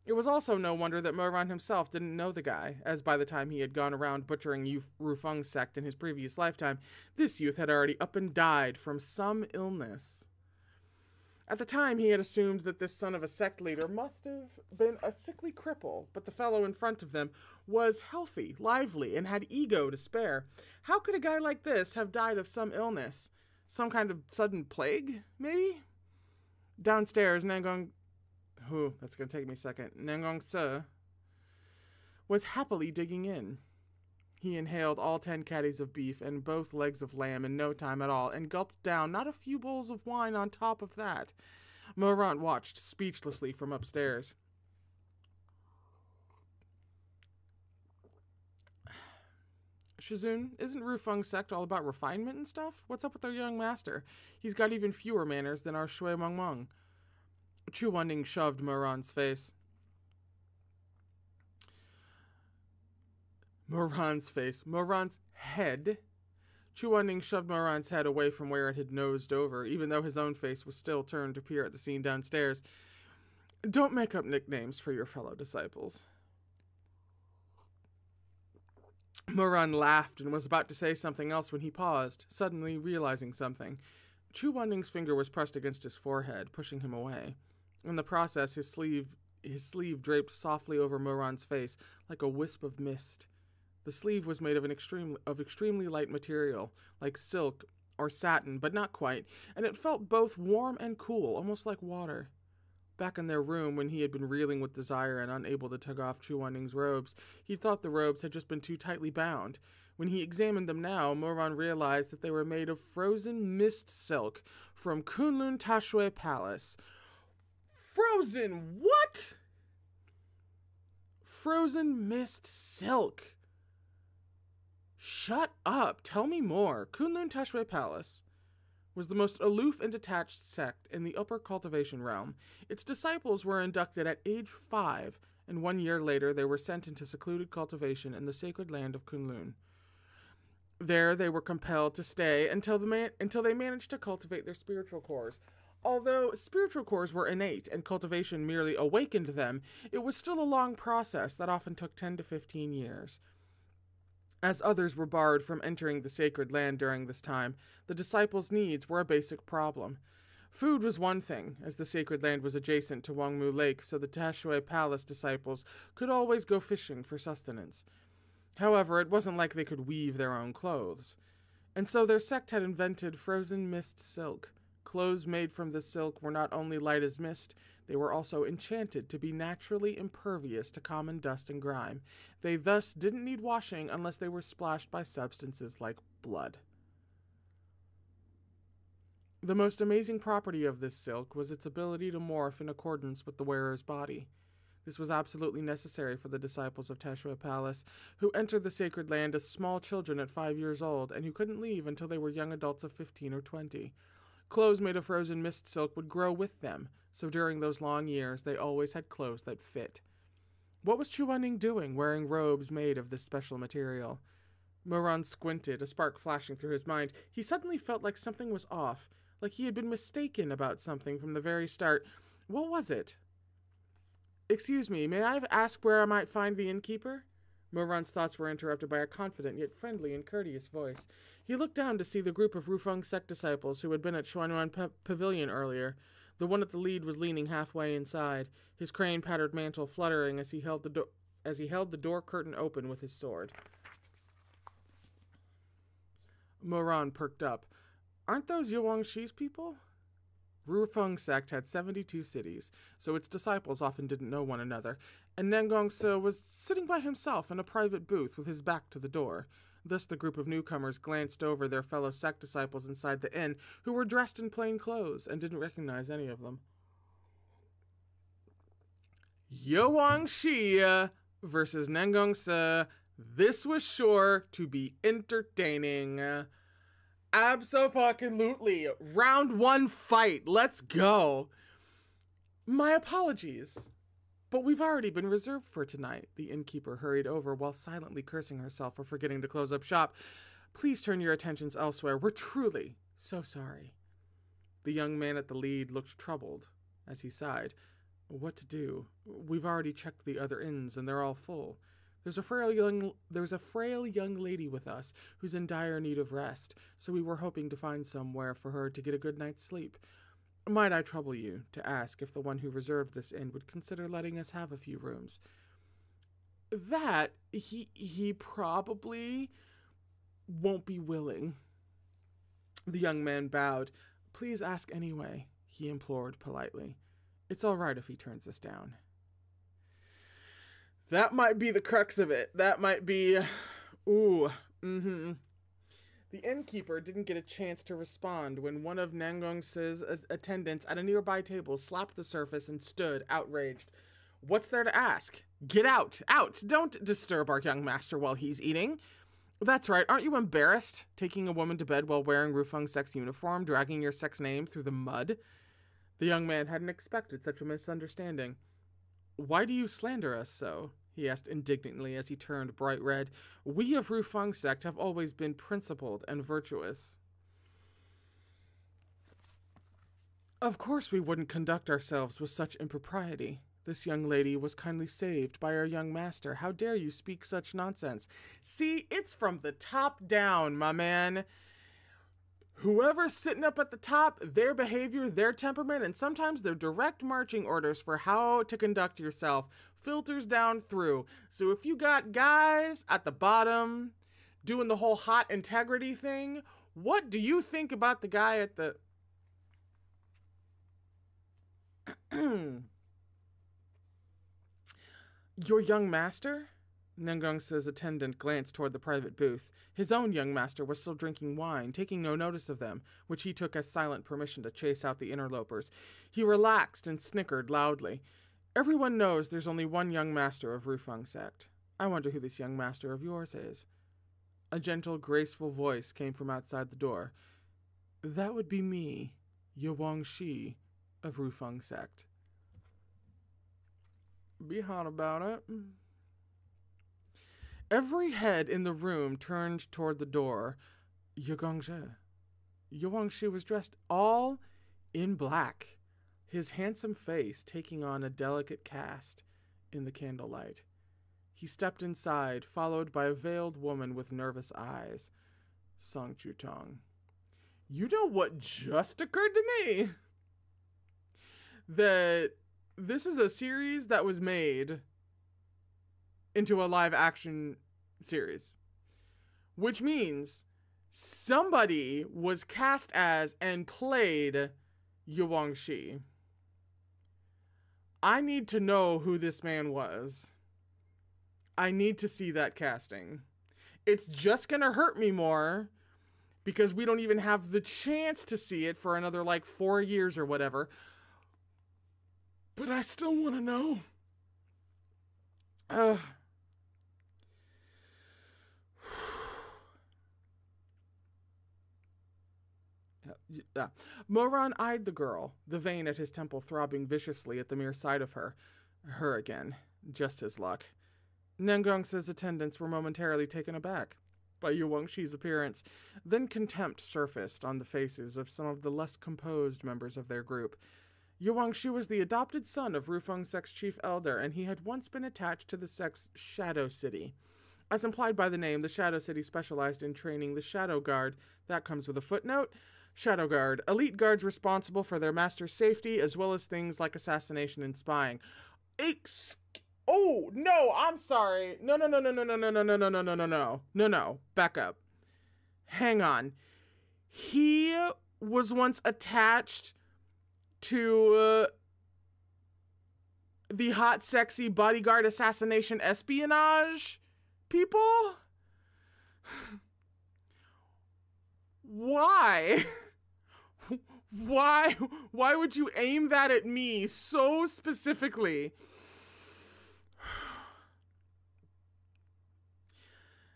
It was also no wonder that Moran himself didn't know the guy, as by the time he had gone around butchering Rufeng's sect in his previous lifetime, this youth had already up and died from some illness. At the time, he had assumed that this son of a sect leader must have been a sickly cripple, but the fellow in front of them was healthy, lively, and had ego to spare. How could a guy like this have died of some illness? Some kind of sudden plague, maybe? Downstairs, Nanggong... that's going to take me a second. Nanggong Se was happily digging in. He inhaled all 10 caddies of beef and both legs of lamb in no time at all, and gulped down not a few bowls of wine on top of that. Moran watched speechlessly from upstairs. Shizun, isn't Rufeng's sect all about refinement and stuff? What's up with their young master? He's got even fewer manners than our Shui Meng Meng. Chu Ning shoved Moran's face. Moran's head. Chu Ning shoved Moran's head away from where it had nosed over, even though his own face was still turned to peer at the scene downstairs. Don't make up nicknames for your fellow disciples. Moran laughed and was about to say something else when he paused, suddenly realizing something. Chu Ning's finger was pressed against his forehead, pushing him away. In the process, his sleeve draped softly over Moran's face like a wisp of mist. The sleeve was made of extremely light material, like silk or satin, but not quite, and it felt both warm and cool, almost like water. Back in their room, when he had been reeling with desire and unable to tug off Chu Ning's robes, he thought the robes had just been too tightly bound. When he examined them now, Moran realized that they were made of frozen mist silk from Kunlun Tashui Palace. Frozen what? Frozen mist silk. Shut up. Tell me more. Kunlun Tashui Palace was the most aloof and detached sect in the upper cultivation realm. Its disciples were inducted at age 5, and 1 year later they were sent into secluded cultivation in the sacred land of Kunlun. There they were compelled to stay until they managed to cultivate their spiritual cores. Although spiritual cores were innate and cultivation merely awakened them, it was still a long process that often took 10 to 15 years. As others were barred from entering the sacred land during this time, the disciples' needs were a basic problem. Food was one thing, as the sacred land was adjacent to Wangmu Lake, so the Tashui Palace disciples could always go fishing for sustenance. However, it wasn't like they could weave their own clothes. And so their sect had invented frozen mist silk. Clothes made from this silk were not only light as mist, they were also enchanted to be naturally impervious to common dust and grime. They thus didn't need washing unless they were splashed by substances like blood. The most amazing property of this silk was its ability to morph in accordance with the wearer's body. This was absolutely necessary for the disciples of Teshua Palace, who entered the sacred land as small children at 5 years old and who couldn't leave until they were young adults of 15 or 20. Clothes made of frozen mist silk would grow with them, so during those long years they always had clothes that fit. What was Chuaning doing, wearing robes made of this special material? Moran squinted, a spark flashing through his mind. He suddenly felt like something was off, like he had been mistaken about something from the very start. What was it? Excuse me, may I ask where I might find the innkeeper? Moran's thoughts were interrupted by a confident yet friendly and courteous voice. He looked down to see the group of Rufeng sect disciples who had been at Xuanyuan Pavilion earlier. The one at the lead was leaning halfway inside, his crane-patterned mantle fluttering as he held the door curtain open with his sword. Moran perked up. Aren't those Yuangshi's people? Rufeng sect had 72 cities, so its disciples often didn't know one another, and Nangongse was sitting by himself in a private booth with his back to the door. Thus the group of newcomers glanced over their fellow sect disciples inside the inn, who were dressed in plain clothes and didn't recognize any of them. Yuangshi versus Nangongse. This was sure to be entertaining. Abso-fucking-lutely. Round 1 fight. Let's go. My apologies, but we've already been reserved for tonight. The innkeeper hurried over while silently cursing herself for forgetting to close up shop. Please turn your attentions elsewhere. We're truly so sorry. The young man at the lead looked troubled as he sighed. What to do? We've already checked the other inns and they're all full. There's a frail young lady with us who's in dire need of rest, so we were hoping to find somewhere for her to get a good night's sleep. Might I trouble you to ask if the one who reserved this inn would consider letting us have a few rooms? That he probably won't be willing. The young man bowed. Please ask anyway, he implored politely. It's all right if he turns us down. That might be the crux of it. That might be... The innkeeper didn't get a chance to respond when one of Nangongse's attendants at a nearby table slapped the surface and stood, outraged. What's there to ask? Get out! Out! Don't disturb our young master while he's eating. That's right, aren't you embarrassed? Taking a woman to bed while wearing Rufeng Sect's uniform, dragging your sect's name through the mud? The young man hadn't expected such a misunderstanding. Why do you slander us so? He asked indignantly as he turned bright red. We of Rufeng sect have always been principled and virtuous. Of course we wouldn't conduct ourselves with such impropriety. This young lady was kindly saved by our young master. How dare you speak such nonsense? See, it's from the top down, my man. Whoever's sitting up at the top, their behavior, their temperament, and sometimes their direct marching orders for how to conduct yourself filters down through. So if you got guys at the bottom doing the whole hot integrity thing, what do you think about the guy at the... Your young master? Nangongse's attendant glanced toward the private booth. His own young master was still drinking wine, taking no notice of them, which he took as silent permission to chase out the interlopers. He relaxed and snickered loudly. Everyone knows there's only one young master of Rufeng sect. I wonder who this young master of yours is. A gentle, graceful voice came from outside the door. That would be me, Yuangshi of Rufeng sect. Be hot about it. Every head in the room turned toward the door. Yuangshi was dressed all in black, his handsome face taking on a delicate cast in the candlelight. He stepped inside, followed by a veiled woman with nervous eyes. Song Chutong. You know what just occurred to me? That this is a series that was made into a live action series. Which means somebody was cast as and played Yuwangshi. I need to know who this man was. I need to see that casting. It's just gonna hurt me more because we don't even have the chance to see it for another like 4 years or whatever. But I still want to know. Moran eyed the girl, the vein at his temple throbbing viciously at the mere sight of her. Her again. Just his luck. Nengongsa's attendants were momentarily taken aback by Yuwangshi's appearance. Then contempt surfaced on the faces of some of the less composed members of their group. Yuwangshi was the adopted son of Rufeng's sect's chief elder, and he had once been attached to the sect's Shadow City. As implied by the name, the Shadow City specialized in training the Shadow Guard. That comes with a footnote. Shadow Guard, elite guards responsible for their master's safety, as well as things like assassination and spying. Oh, no, I'm sorry. No. Back up. Hang on. He was once attached to the hot, sexy bodyguard assassination espionage people? Why? Why would you aim that at me so specifically?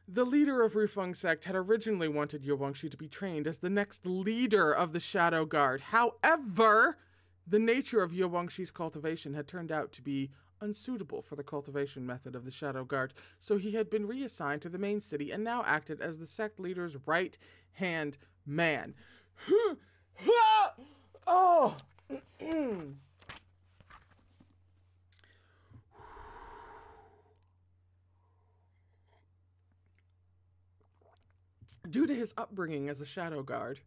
The leader of Rufeng's sect had originally wanted Yuwangshi to be trained as the next leader of the Shadow Guard. However, the nature of Yuwangshi's cultivation had turned out to be unsuitable for the cultivation method of the Shadow Guard, so he had been reassigned to the main city and now acted as the sect leader's right-hand man. Oh! Due to his upbringing as a Shadow Guard,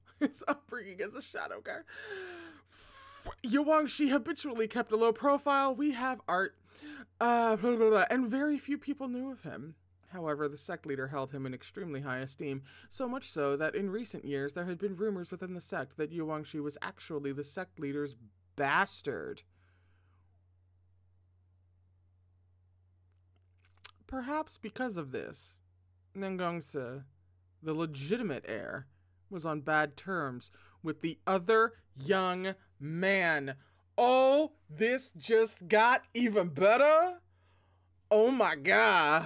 Yuwangshi habitually kept a low profile. We have art, and very few people knew of him. However, the sect leader held him in extremely high esteem, so much so that in recent years there had been rumors within the sect that Yuwangshi was actually the sect leader's bastard. Perhaps because of this, Nengongsa, the legitimate heir, was on bad terms with the other young man. Oh, this just got even better. Oh my god.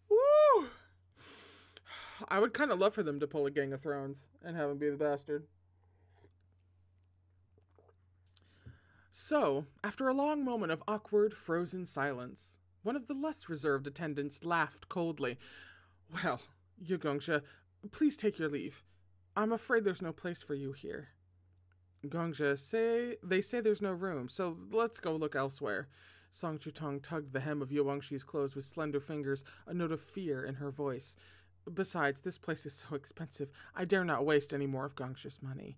Woo! I would kind of love for them to pull a Gang of Thrones and have him be the bastard. So, after a long moment of awkward, frozen silence, one of the less reserved attendants laughed coldly. Well, Yugongsha, please take your leave. I'm afraid there's no place for you here. Gongsha, they say there's no room, so let's go look elsewhere. Song Chutong tugged the hem of Yuwangshi's clothes with slender fingers, a note of fear in her voice. Besides, this place is so expensive, I dare not waste any more of Gongsha's money.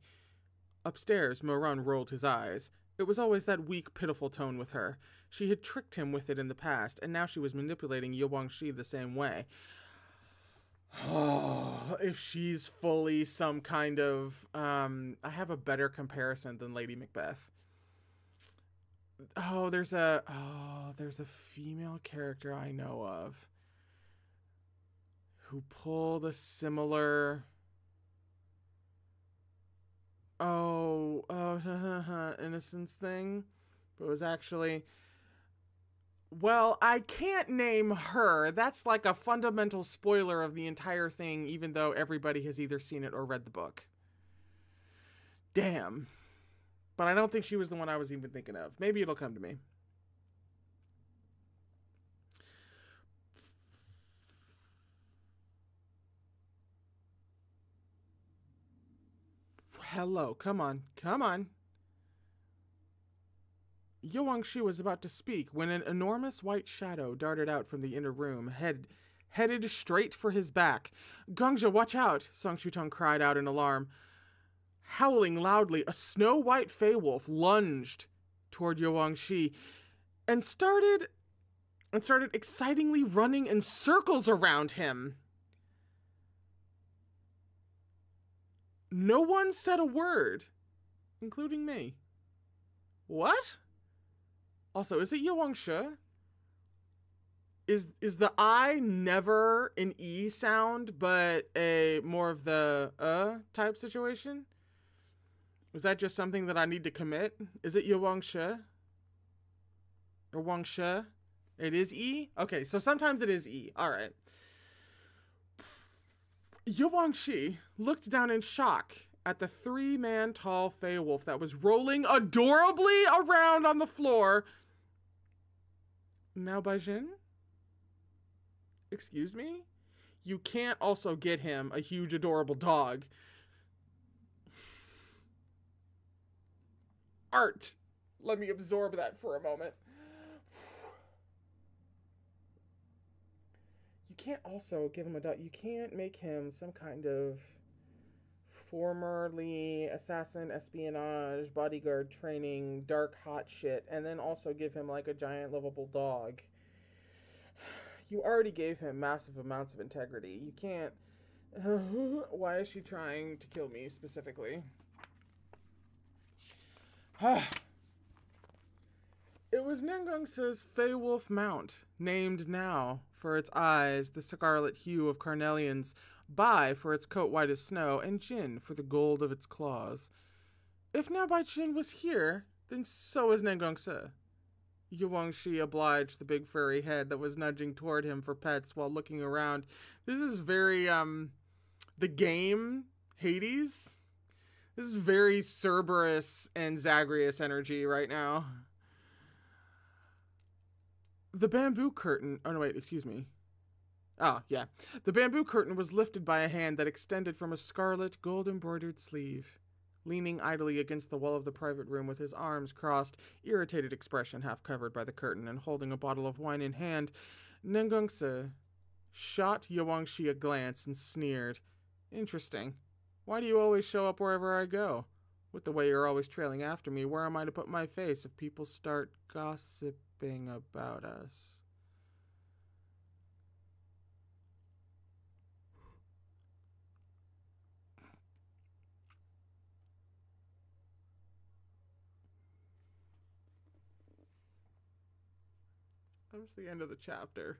Upstairs, Moran rolled his eyes. It was always that weak, pitiful tone with her. She had tricked him with it in the past, and now she was manipulating Yuwangshi the same way. Oh, if she's fully some kind of, I have a better comparison than Lady Macbeth. There's a female character I know of who pulled a similar, innocence thing, but was actually, well, I can't name her. That's like a fundamental spoiler of the entire thing, even though everybody has either seen it or read the book. Damn. But I don't think she was the one I was even thinking of. Maybe it'll come to me. Hello, come on. Yuwangshi was about to speak when an enormous white shadow darted out from the inner room, headed straight for his back. Gongja, watch out, Song Shutong cried out in alarm. Howling loudly, a snow-white Fey wolf lunged toward Yuwangshi and started and started excitingly running in circles around him. No one said a word, including me. What? Also, is it Yawangsha? Is the I never an E sound, but a more of the type situation? Was that just something that I need to commit? Is it Yawangsha? Or Wangsha? It is E? Okay, so sometimes it is E. Alright. Yuwangshi looked down in shock at the 3-man tall Fey wolf that was rolling adorably around on the floor. Now, Baijin? Excuse me? You can't also get him a huge adorable dog. Art. Let me absorb that for a moment. You can't also give him a dog. You can't make him some kind of formerly assassin, espionage, bodyguard training, dark hot shit, and then also give him like a giant lovable dog. You already gave him massive amounts of integrity. You can't... Why is she trying to kill me specifically? It was Nengongsa's Fey Wolf mount, named Now for its eyes, the scarlet hue of carnelians, Bai for its coat white as snow, and Jin for the gold of its claws. If Now Bai Jin was here, then so is Nengongsa. Yuwangshi obliged the big furry head that was nudging toward him for pets while looking around. This is very, the game, Hades. This is very Cerberus and Zagreus energy right now. The bamboo curtain... Oh, no, wait, excuse me. Oh, yeah. The bamboo curtain was lifted by a hand that extended from a scarlet, gold-embroidered sleeve. Leaning idly against the wall of the private room with his arms crossed, irritated expression half covered by the curtain and holding a bottle of wine in hand, Nengongsa shot Yuwangshi a glance and sneered. Interesting. Why do you always show up wherever I go? With the way you're always trailing after me, where am I to put my face if people start gossiping about us? That was the end of the chapter.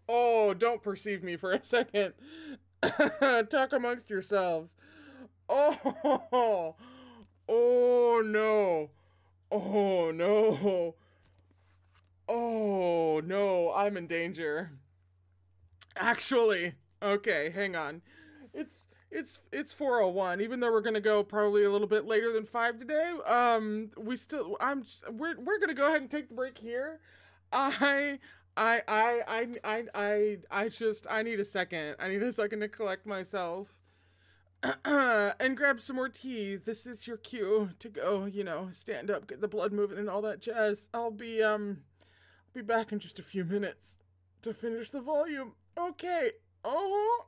Oh, don't perceive me for a second. Talk amongst yourselves. Oh, oh no. Oh no. Oh no, I'm in danger. Actually, okay, hang on. It's 4:01. Even though we're gonna go probably a little bit later than 5 today, we're gonna go ahead and take the break here. I I need a second. I need a second to collect myself. And grab some more tea. This is your cue to go, you know, stand up, get the blood moving and all that jazz. I'll be back in just a few minutes to finish the volume. Okay. Oh.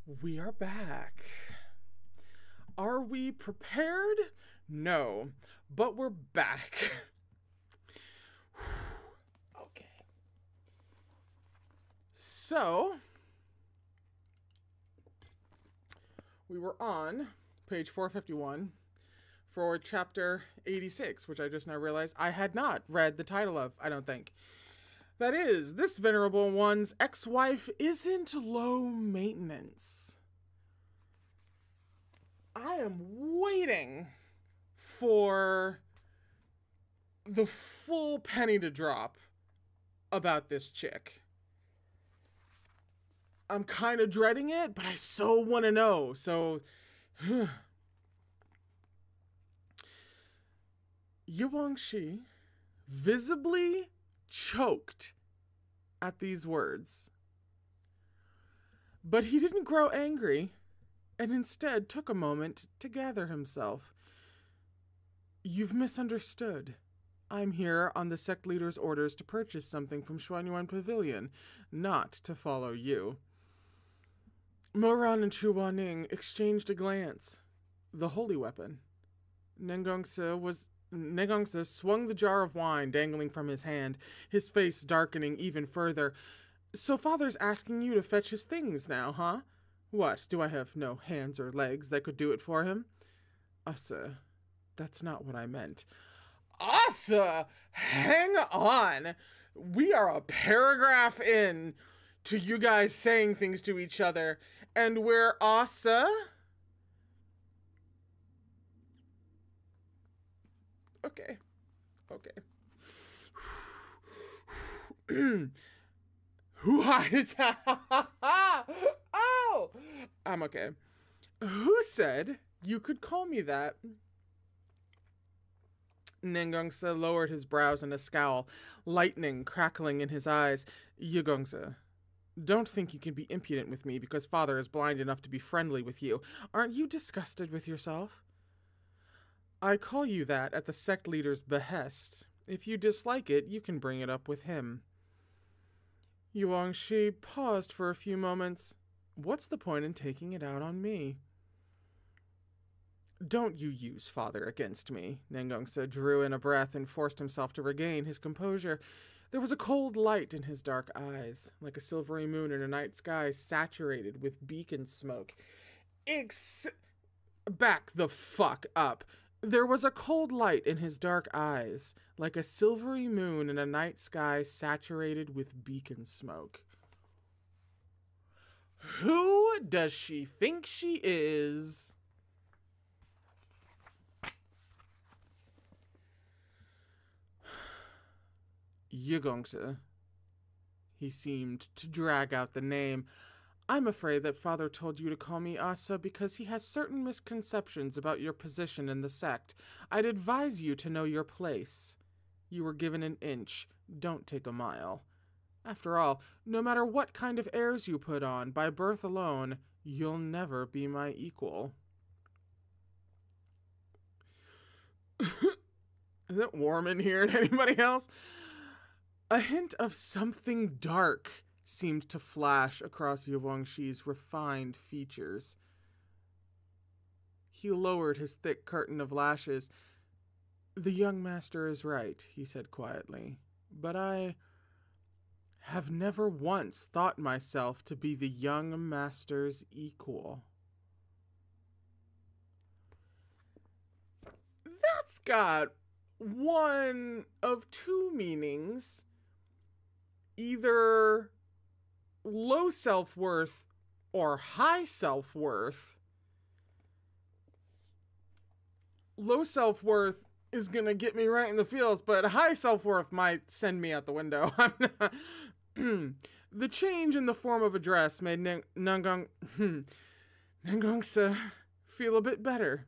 We are back. Are we prepared? No, but we're back. Okay. So, we were on page 451 for chapter 86, which I just now realized I had not read the title of, I don't think. That is, this venerable one's ex-wife isn't low maintenance. I am waiting for the full penny to drop about this chick. I'm kind of dreading it, but I so want to know. So, Yuangshi visibly choked at these words. But he didn't grow angry, and instead took a moment to gather himself. You've misunderstood. I'm here on the sect leader's orders to purchase something from Xuanyuan Pavilion, not to follow you. Moran and Chu Waning exchanged a glance. The holy weapon. Negongsa swung the jar of wine dangling from his hand, his face darkening even further. So father's asking you to fetch his things now, huh? What, do I have no hands or legs that could do it for him? Asa, that's not what I meant. Asa, hang on. We are a paragraph in to you guys saying things to each other, and we're Asa. Okay. Oh! I'm okay. Who said you could call me that? Nengongsa lowered his brows in a scowl, lightning crackling in his eyes. Yugongsa, don't think you can be impudent with me because father is blind enough to be friendly with you. Aren't you disgusted with yourself? I call you that at the sect leader's behest. If you dislike it, you can bring it up with him. Yuangshi paused for a few moments. What's the point in taking it out on me? Don't you use father against me. Nengongsa drew in a breath and forced himself to regain his composure. There was a cold light in his dark eyes, like a silvery moon in a night sky saturated with beacon smoke. Back the fuck up. There was a cold light in his dark eyes, like a silvery moon in a night sky saturated with beacon smoke. Who does she think she is? Yugongsa. He seemed to drag out the name. I'm afraid that father told you to call me Asa because he has certain misconceptions about your position in the sect. I'd advise you to know your place. You were given an inch. Don't take a mile. After all, no matter what kind of airs you put on, by birth alone, you'll never be my equal. Is it warm in here to anybody else? A hint of something dark seemed to flash across Yuangshi's refined features. He lowered his thick curtain of lashes. The young master is right, he said quietly, but I have never once thought myself to be the young master's equal. That's got one of two meanings. Either low self-worth or high self-worth. Low self-worth is going to get me right in the feels, but high self-worth might send me out the window. The change in the form of address made Nengongsa feel a bit better.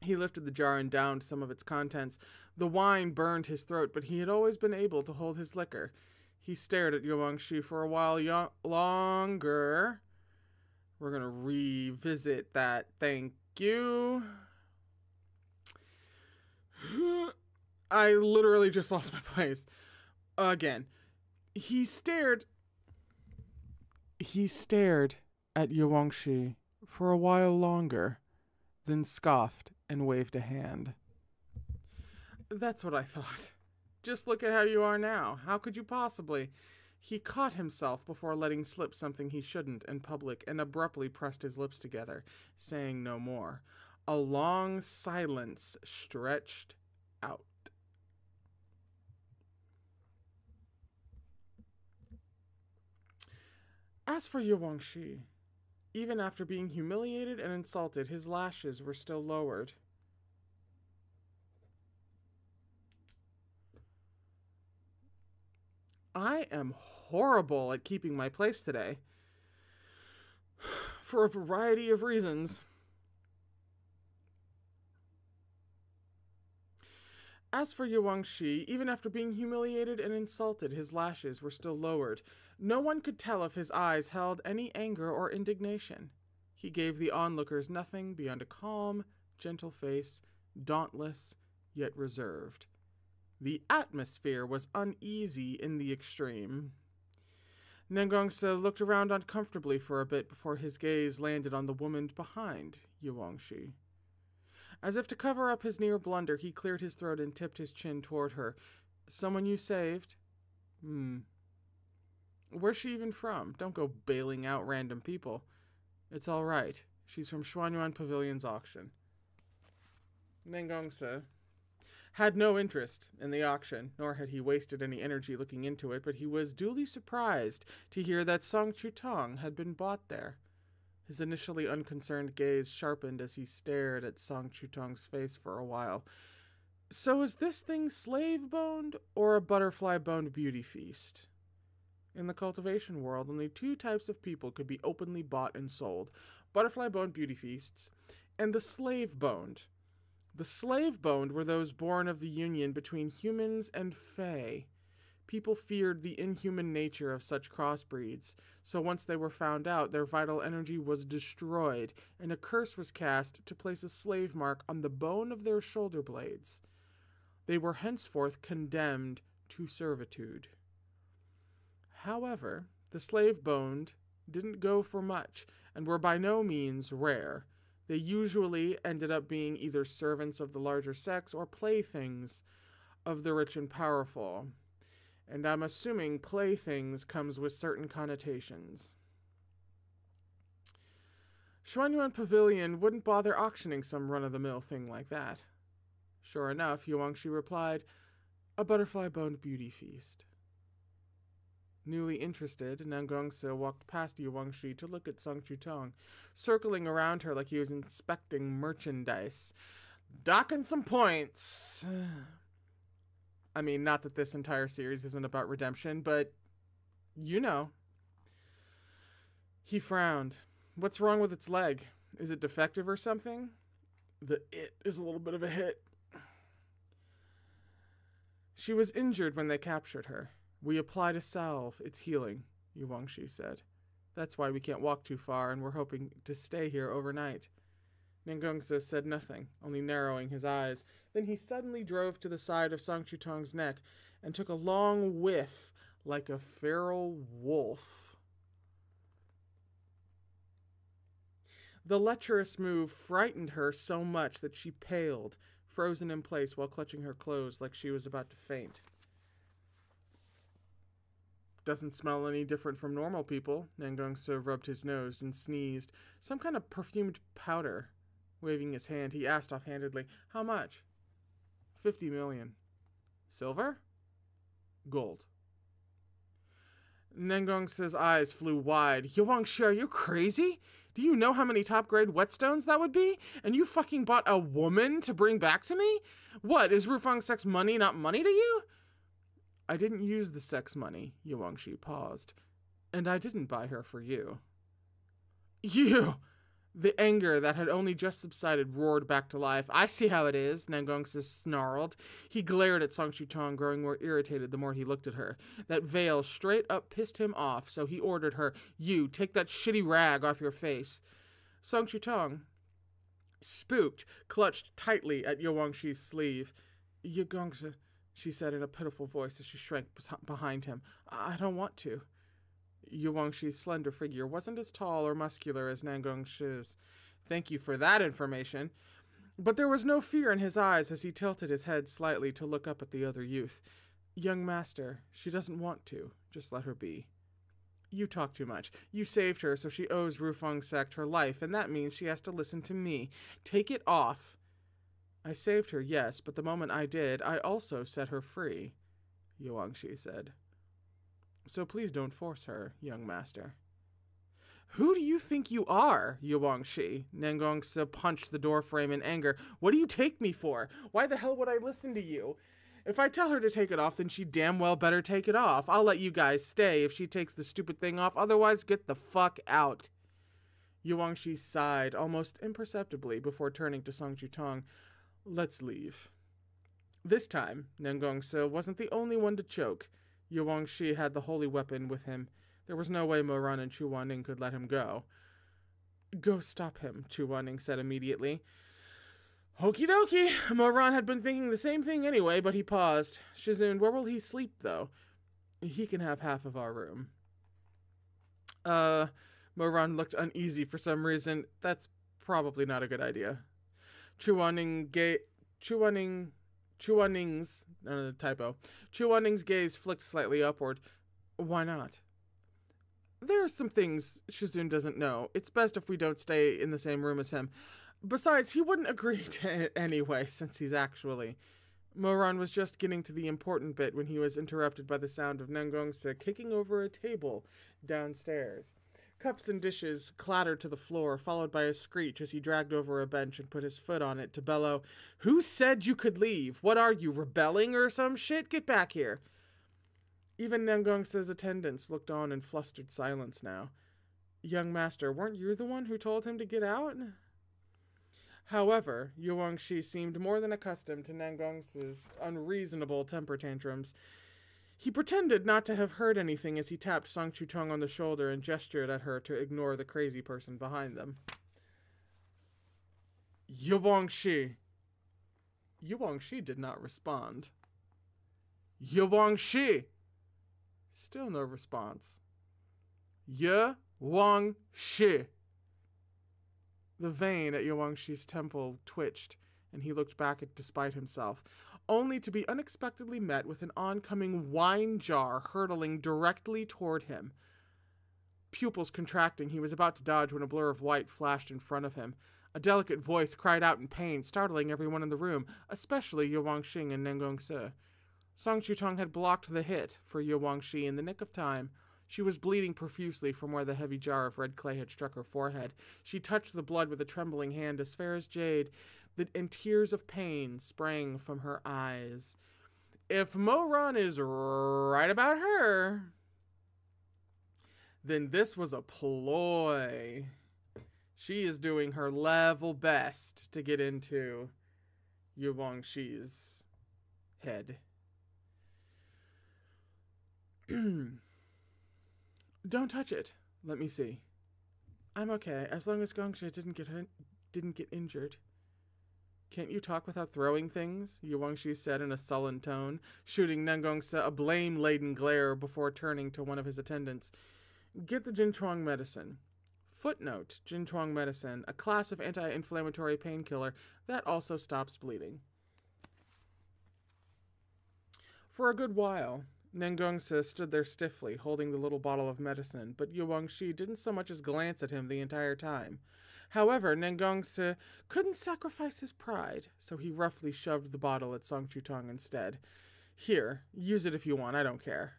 He lifted the jar and downed some of its contents. The wine burned his throat, but he had always been able to hold his liquor. He stared at Yuangshi for a while longer. We're going to revisit that. Thank you. I literally just lost my place. Again. He stared at Yuangshi for a while longer, then scoffed and waved a hand. That's what I thought. Just look at how you are now. How could you possibly? He caught himself before letting slip something he shouldn't in public and abruptly pressed his lips together, saying no more. A long silence stretched out. As for Yuangshi, even after being humiliated and insulted, his lashes were still lowered. I am horrible at keeping my place today, for a variety of reasons. As for Yuangshi, even after being humiliated and insulted, his lashes were still lowered. No one could tell if his eyes held any anger or indignation. He gave the onlookers nothing beyond a calm, gentle face, dauntless, yet reserved. The atmosphere was uneasy in the extreme. Nengongsa looked around uncomfortably for a bit before his gaze landed on the woman behind Yuangshi. As if to cover up his near blunder, he cleared his throat and tipped his chin toward her. Someone you saved? Where's she even from? Don't go bailing out random people. It's all right. She's from Xuanyuan Pavilion's auction. Nengongsa had no interest in the auction, nor had he wasted any energy looking into it, but he was duly surprised to hear that Song Chutong had been bought there. His initially unconcerned gaze sharpened as he stared at Song Chutong's face for a while. So is this thing slave-boned or a butterfly-boned beauty feast? In the cultivation world, only two types of people could be openly bought and sold: butterfly-boned beauty feasts and the slave-boned. The slave-boned were those born of the union between humans and fae. People feared the inhuman nature of such crossbreeds, so once they were found out, their vital energy was destroyed, and a curse was cast to place a slave mark on the bone of their shoulder blades. They were henceforth condemned to servitude. However, the slave-boned didn't go for much, and were by no means rare. They usually ended up being either servants of the larger sex or playthings of the rich and powerful. And I'm assuming playthings comes with certain connotations. Xuanyuan Pavilion wouldn't bother auctioning some run-of-the-mill thing like that. Sure enough, Yuangshi replied, a butterfly-boned beauty feast. Newly interested, Nengongsa walked past Yuangshi to look at Song Chutong, circling around her like he was inspecting merchandise. Docking some points. I mean, not that this entire series isn't about redemption, but you know. He frowned. What's wrong with its leg? Is it defective or something? The "it" is a little bit of a hit. She was injured when they captured her. We applied a salve. It's healing, Yuangshi said. That's why we can't walk too far, and we're hoping to stay here overnight. Nengongsa said nothing, only narrowing his eyes. Then he suddenly drove to the side of Song Chutong's neck and took a long whiff like a feral wolf. The lecherous move frightened her so much that she paled, frozen in place while clutching her clothes like she was about to faint. Doesn't smell any different from normal people. Nengongsa rubbed his nose and sneezed. Some kind of perfumed powder. Waving his hand, he asked offhandedly, how much? 50 million. Silver? Gold. Nengongsa's eyes flew wide. Yuangshi, are you crazy? Do you know how many top-grade whetstones that would be? And you fucking bought a woman to bring back to me? What, is Rufang sex money not money to you? I didn't use the sex money, Yuangshi paused. And I didn't buy her for you. You! The anger that had only just subsided roared back to life. I see how it is, Nengongsa snarled. He glared at Song Chutong, growing more irritated the more he looked at her. That veil straight up pissed him off, so he ordered her, you, take that shitty rag off your face. Song Chutong, spooked, clutched tightly at Yuangshi's sleeve. Yugongsa, she said in a pitiful voice as she shrank behind him. I don't want to. Yu Wangshi's slender figure wasn't as tall or muscular as Nangong's. Thank you for that information. But there was no fear in his eyes as he tilted his head slightly to look up at the other youth. Young master, she doesn't want to. Just let her be. You talk too much. You saved her, so she owes Rufeng sect her life, and that means she has to listen to me. Take it off. I saved her, yes, but the moment I did, I also set her free, Yu Wangshi said. So please don't force her, young master. Who do you think you are, Yu Wangshi? Nangongsa punched the doorframe in anger. What do you take me for? Why the hell would I listen to you? If I tell her to take it off, then she damn well better take it off. I'll let you guys stay if she takes the stupid thing off. Otherwise, get the fuck out. Yu Wangshi sighed almost imperceptibly before turning to Song Chutong. Let's leave. This time, Nangongsa wasn't the only one to choke. Yu Wangshi had the holy weapon with him. There was no way Moran and Chu Wanning could let him go. Go stop him, Chu Wanning said immediately. Okie dokie. Moran had been thinking the same thing anyway, but he paused. Shizun, where will he sleep, though? He can have half of our room. Moran looked uneasy for some reason. That's probably not a good idea. Chu Wanning's gaze flicked slightly upward. Why not? There are some things Shizun doesn't know. It's best if we don't stay in the same room as him. Besides, he wouldn't agree to it anyway, since he's actually... Moran was just getting to the important bit when he was interrupted by the sound of Nangongsa kicking over a table downstairs. Cups and dishes clattered to the floor, followed by a screech as he dragged over a bench and put his foot on it to bellow, Who said you could leave? What are you, rebelling or some shit? Get back here. Even Nangongsa's attendants looked on in flustered silence now. Young master, weren't you the one who told him to get out? However, Yu Wangshi seemed more than accustomed to Nangongsa's unreasonable temper tantrums. He pretended not to have heard anything as he tapped Song Chutong on the shoulder and gestured at her to ignore the crazy person behind them. Yu Wangshi. Yu Wangshi did not respond. Yu Wangshi. Still no response. Yu Wangshi. The vein at Yu Wangshi's temple twitched, and he looked back despite himself, only to be unexpectedly met with an oncoming wine jar hurtling directly toward him. Pupils contracting, he was about to dodge when a blur of white flashed in front of him. A delicate voice cried out in pain, startling everyone in the room, especially Yu Wangxing and Nangongsa. Song Chutong had blocked the hit for Yu Wangxi in the nick of time. She was bleeding profusely from where the heavy jar of red clay had struck her forehead. She touched the blood with a trembling hand as fair as jade, and tears of pain sprang from her eyes. If Moran is right about her, then this was a ploy. She is doing her level best to get into Yu Wangxi's head. Don't touch it. Let me see. I'm okay, as long as Gongsha didn't get injured. Can't you talk without throwing things? Yu Wangxi said in a sullen tone, shooting Nangongsa a blame-laden glare before turning to one of his attendants. Get the Jinchuang medicine. Footnote, Jinchuang medicine, a class of anti-inflammatory painkiller that also stops bleeding. For a good while, Nangongsa stood there stiffly, holding the little bottle of medicine, but Yu Wangxi didn't so much as glance at him the entire time. However, Nangongsa couldn't sacrifice his pride, so he roughly shoved the bottle at Song Chutong instead. Here, use it if you want, I don't care.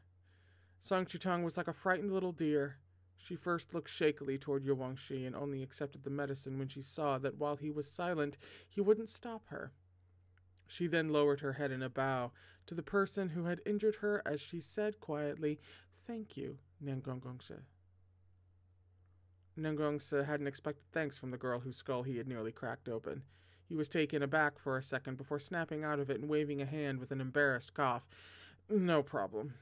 Song Chutong was like a frightened little deer. She first looked shakily toward Yu Wangxi and only accepted the medicine when she saw that while he was silent, he wouldn't stop her. She then lowered her head in a bow to the person who had injured her as she said quietly, Thank you, Nangongsa. Nangongsa hadn't expected thanks from the girl whose skull he had nearly cracked open. He was taken aback for a second before snapping out of it and waving a hand with an embarrassed cough. No problem.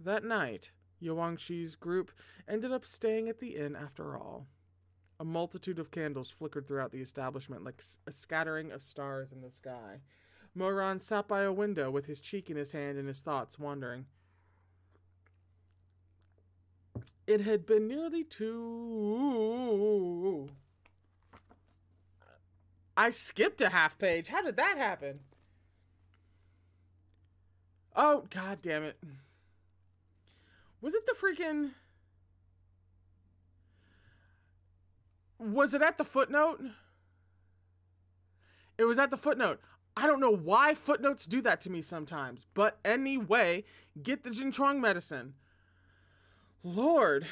That night, Yu Wangxi's group ended up staying at the inn after all. A multitude of candles flickered throughout the establishment like a scattering of stars in the sky. Moran sat by a window with his cheek in his hand and his thoughts wandering. It had been nearly 2... I skipped a half page. How did that happen? Oh, god damn it. Was it the freaking... Was it at the footnote? It was at the footnote. I don't know why footnotes do that to me sometimes. But anyway, get the Jinchuang medicine. Lord.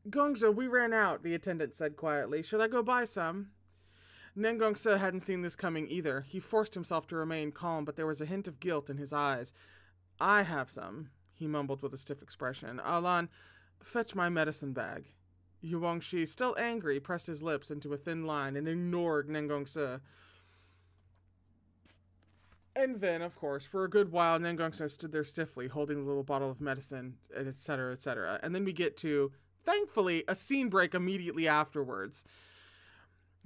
Gongza, we ran out, the attendant said quietly. Should I go buy some? Nengongsa hadn't seen this coming either. He forced himself to remain calm, but there was a hint of guilt in his eyes. I have some, he mumbled with a stiff expression. Alan, fetch my medicine bag. Yuangshi, still angry, pressed his lips into a thin line and ignored Nengongsa. And then, of course, for a good while, Nengongsa stood there stiffly, holding the little bottle of medicine, etc., etc. And then we get to, thankfully, a scene break immediately afterwards.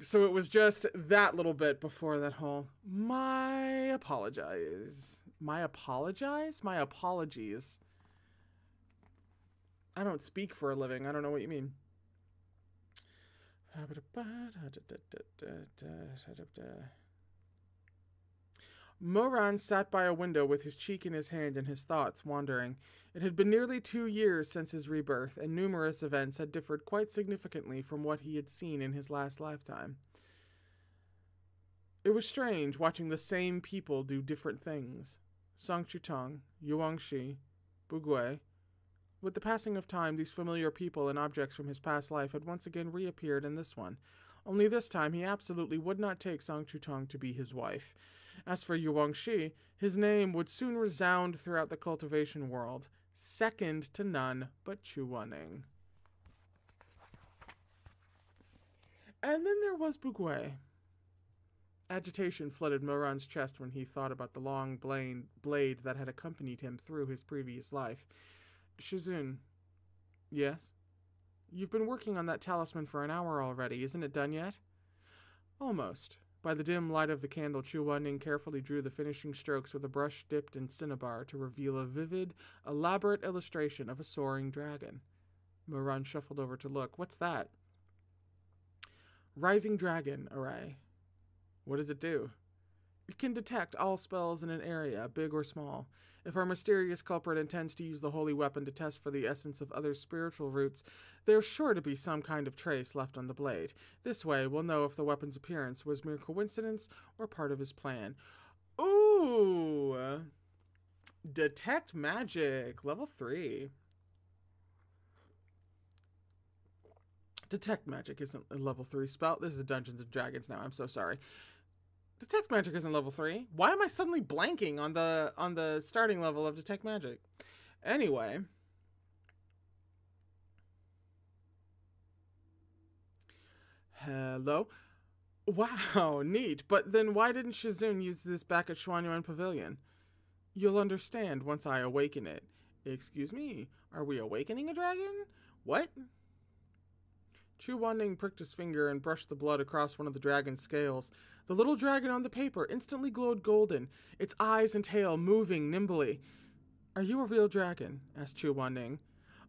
So it was just that little bit before that whole, my apologies. My apologies? My apologies. I don't speak for a living. I don't know what you mean. Moran sat by a window with his cheek in his hand and his thoughts wandering. It had been nearly 2 years since his rebirth, and numerous events had differed quite significantly from what he had seen in his last lifetime. It was strange watching the same people do different things. Song Chutong, Yuangshi, Bugui. With the passing of time, these familiar people and objects from his past life had once again reappeared in this one. Only this time, he absolutely would not take Song Chutong to be his wife. As for Yuangshi, his name would soon resound throughout the cultivation world, second to none but Chu Wanning. And then there was Bugui. Agitation flooded Moran's chest when he thought about the long blade that had accompanied him through his previous life. Shizun. Yes? You've been working on that talisman for an hour already. Isn't it done yet? Almost. By the dim light of the candle, Chu Wanning carefully drew the finishing strokes with a brush dipped in cinnabar to reveal a vivid, elaborate illustration of a soaring dragon. Moran shuffled over to look. What's that? Rising Dragon Array. What does it do? It can detect all spells in an area, big or small. If our mysterious culprit intends to use the holy weapon to test for the essence of other spiritual roots, there's sure to be some kind of trace left on the blade. This way, we'll know if the weapon's appearance was mere coincidence or part of his plan. Ooh! Detect Magic, level 3. Detect Magic isn't a level 3 spell. This is Dungeons & Dragons now, I'm so sorry. Detect Magic isn't level 3. Why am I suddenly blanking on the starting level of Detect Magic? Anyway. Hello? Wow, neat. But then why didn't Shizun use this back at Xuanyuan Pavilion? You'll understand once I awaken it. Excuse me, are we awakening a dragon? What? Chu Wanning pricked his finger and brushed the blood across one of the dragon's scales. The little dragon on the paper instantly glowed golden, its eyes and tail moving nimbly. Are you a real dragon? Asked Chu Wanning.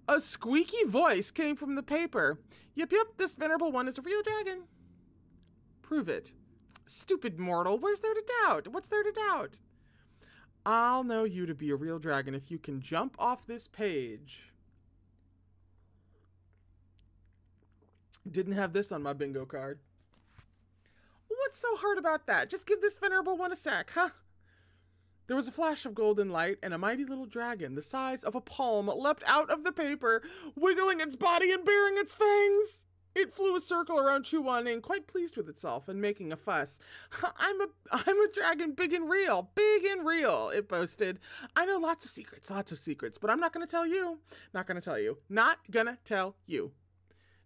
A squeaky voice came from the paper. Yep, this venerable one is a real dragon. Prove it. Stupid mortal, where's there to doubt? What's there to doubt? I'll know you to be a real dragon if you can jump off this page. Didn't have this on my bingo card. What's so hard about that? Just give this venerable one a sec, huh? There was a flash of golden light, and a mighty little dragon, the size of a palm, leapt out of the paper, wiggling its body and baring its fangs. It flew a circle around Chu Wanning, quite pleased with itself and making a fuss. I'm a dragon, big and real, it boasted. I know lots of secrets, but I'm not gonna tell you. Not gonna tell you.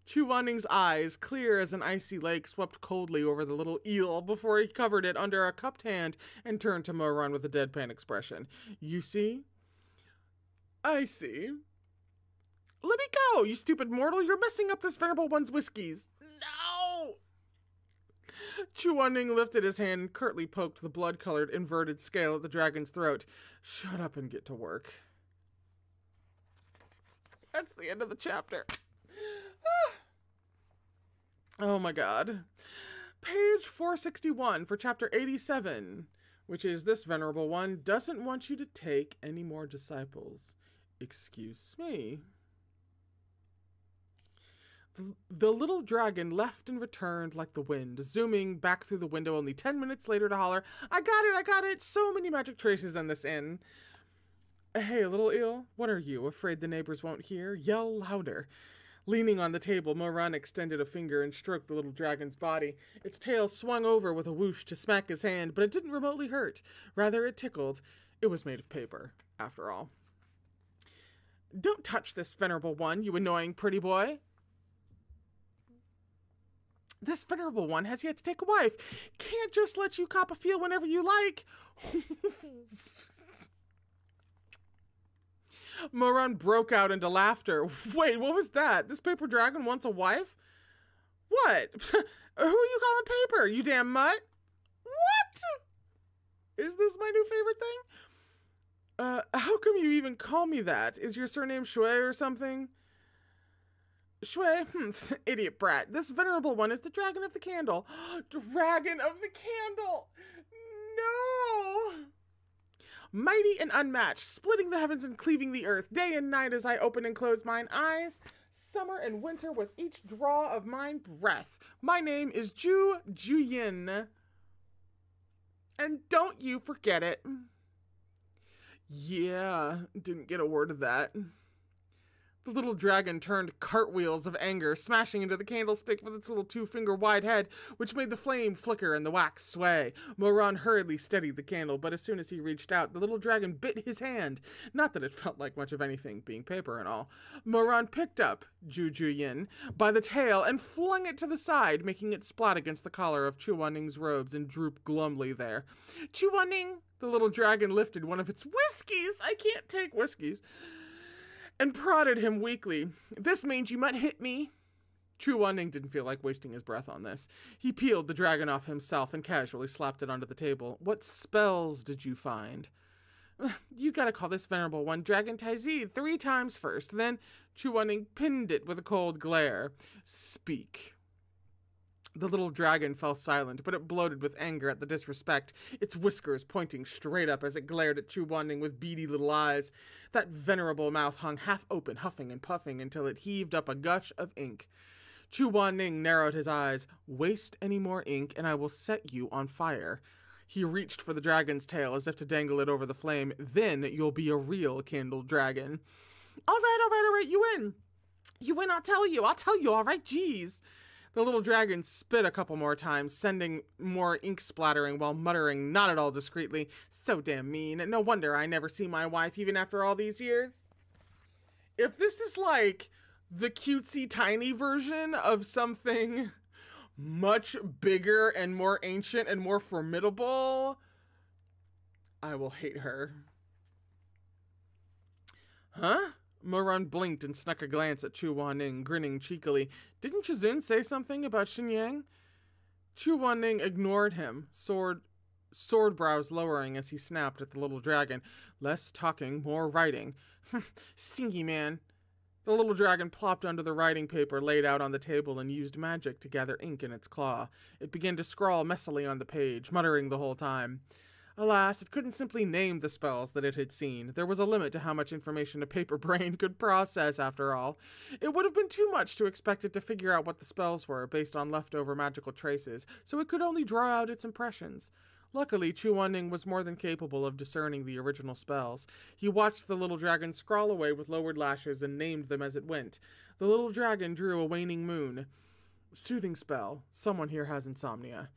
Chu Wanning's eyes, clear as an icy lake, swept coldly over the little eel before he covered it under a cupped hand and turned to Moran with a deadpan expression. You see? I see. Let me go, you stupid mortal. You're messing up this venerable one's whiskies. No! Chu Wanning lifted his hand and curtly poked the blood-colored inverted scale at the dragon's throat. Shut up and get to work. That's the end of the chapter. Oh my god. Page 461 for chapter 87, which is this venerable one doesn't want you to take any more disciples. Excuse me. The little dragon left and returned like the wind, zooming back through the window only 10 minutes later to holler, I got it, so many magic traces in this inn. Hey, little eel, what are you, afraid the neighbors won't hear? Yell louder. Leaning on the table, Moran extended a finger and stroked the little dragon's body. Its tail swung over with a whoosh to smack his hand, but it didn't remotely hurt. Rather, it tickled. It was made of paper, after all. Don't touch this venerable one, you annoying pretty boy. This venerable one has yet to take a wife. Can't just let you cop a feel whenever you like. Moran broke out into laughter. Wait, what was that? This paper dragon wants a wife? What? Who are you calling paper, you damn mutt? What? Is this my new favorite thing? How come you even call me that? Is your surname Shui or something? Shui? Idiot brat. This venerable one is the dragon of the candle. Dragon of the candle! No! Mighty and unmatched, splitting the heavens and cleaving the earth, day and night as I open and close mine eyes, summer and winter with each draw of mine breath. My name is Ju Juyin. And don't you forget it. Yeah, didn't get a word of that. The little dragon turned cartwheels of anger, smashing into the candlestick with its little 2-finger-wide head, which made the flame flicker and the wax sway. Moran hurriedly steadied the candle, but as soon as he reached out, the little dragon bit his hand. Not that it felt like much of anything, being paper and all. Moran picked up Ju Juyin by the tail and flung it to the side, making it splat against the collar of Chuaning's robes and droop glumly there. Chuaning! The little dragon lifted one of its whiskeys. I can't take whiskeys. And prodded him weakly. This means you might hit me. Chuaning didn't feel like wasting his breath on this. He peeled the dragon off himself and casually slapped it onto the table. What spells did you find? You gotta call this venerable one Dragon Taizid 3 times first. Then Chuaning pinned it with a cold glare. Speak. The little dragon fell silent, but it bloated with anger at the disrespect, its whiskers pointing straight up as it glared at Chuaning with beady little eyes. That venerable mouth hung half open, huffing and puffing until it heaved up a gush of ink. Chuaning narrowed his eyes. Waste any more ink, and I will set you on fire. He reached for the dragon's tail as if to dangle it over the flame. Then you'll be a real candle dragon. All right, you win. You win, I'll tell you, all right, geez. The little dragon spit a couple more times, sending more ink splattering while muttering not at all discreetly, so damn mean. No wonder I never see my wife even after all these years. If this is like the cutesy tiny version of something much bigger and more ancient and more formidable, I will hate her. Huh? Moran blinked and snuck a glance at Chuaning, grinning cheekily. Didn't Chizun say something about Xinyang? Chuaning ignored him, sword brows lowering as he snapped at the little dragon. Less talking, more writing. Stinky man. The little dragon plopped under the writing paper laid out on the table and used magic to gather ink in its claw. It began to scrawl messily on the page, muttering the whole time. Alas, it couldn't simply name the spells that it had seen. There was a limit to how much information a paper brain could process, after all. It would have been too much to expect it to figure out what the spells were, based on leftover magical traces, so it could only draw out its impressions. Luckily, Chuaning was more than capable of discerning the original spells. He watched the little dragon scrawl away with lowered lashes and named them as it went. The little dragon drew a waning moon. Soothing spell. Someone here has insomnia.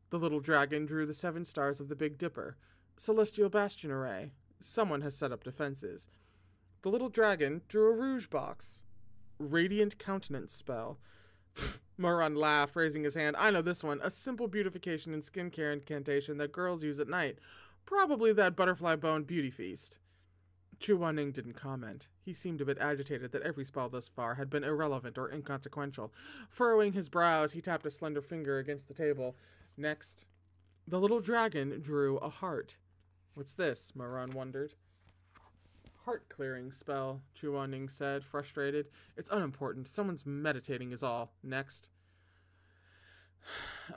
The little dragon drew the 7 stars of the Big Dipper. Celestial Bastion Array. Someone has set up defenses. The little dragon drew a rouge box. Radiant Countenance spell. Moran laughed, raising his hand. I know this one. A simple beautification and skincare incantation that girls use at night. Probably that butterfly bone beauty feast. Chuaning didn't comment. He seemed a bit agitated that every spell thus far had been irrelevant or inconsequential. Furrowing his brows, he tapped a slender finger against the table. Next, the little dragon drew a heart. What's this? Moran wondered. heart-clearing spell, Chuaning said, frustrated. It's unimportant. Someone's meditating is all. Next.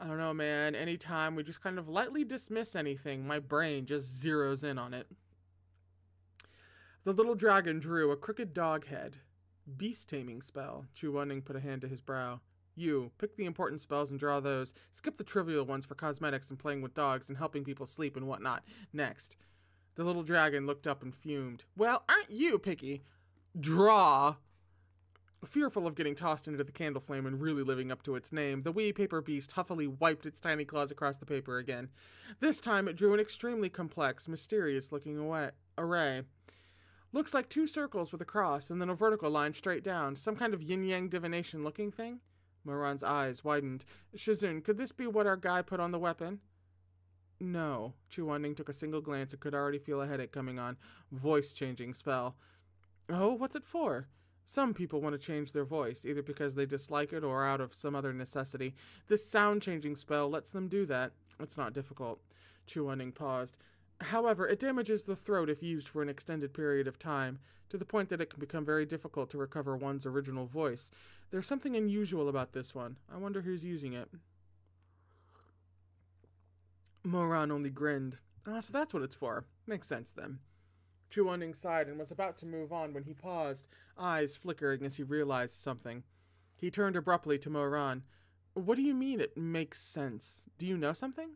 I don't know, man. Anytime we just kind of lightly dismiss anything, my brain just zeroes in on it. The little dragon drew a crooked dog head. Beast-taming spell. Chuaning put a hand to his brow. You, pick the important spells and draw those. Skip the trivial ones for cosmetics and playing with dogs and helping people sleep and whatnot. Next. The little dragon looked up and fumed. Well, aren't you picky? Draw. Fearful of getting tossed into the candle flame and really living up to its name, the wee paper beast huffily wiped its tiny claws across the paper again. This time it drew an extremely complex, mysterious-looking array. Looks like 2 circles with a cross and then a vertical line straight down. Some kind of yin-yang divination-looking thing? Moran's eyes widened. Shizun, could this be what our guy put on the weapon? No. Chuaning took a single glance and could already feel a headache coming on. Voice-changing spell. Oh, what's it for? Some people want to change their voice, either because they dislike it or out of some other necessity. This sound-changing spell lets them do that. It's not difficult. Chuaning paused. However, it damages the throat if used for an extended period of time, to the point that it can become very difficult to recover one's original voice. There's something unusual about this one. I wonder who's using it. Moran only grinned. So that's what it's for. Makes sense, then. Chuaning sighed and was about to move on when he paused, eyes flickering as he realized something. He turned abruptly to Moran. What do you mean it makes sense? Do you know something?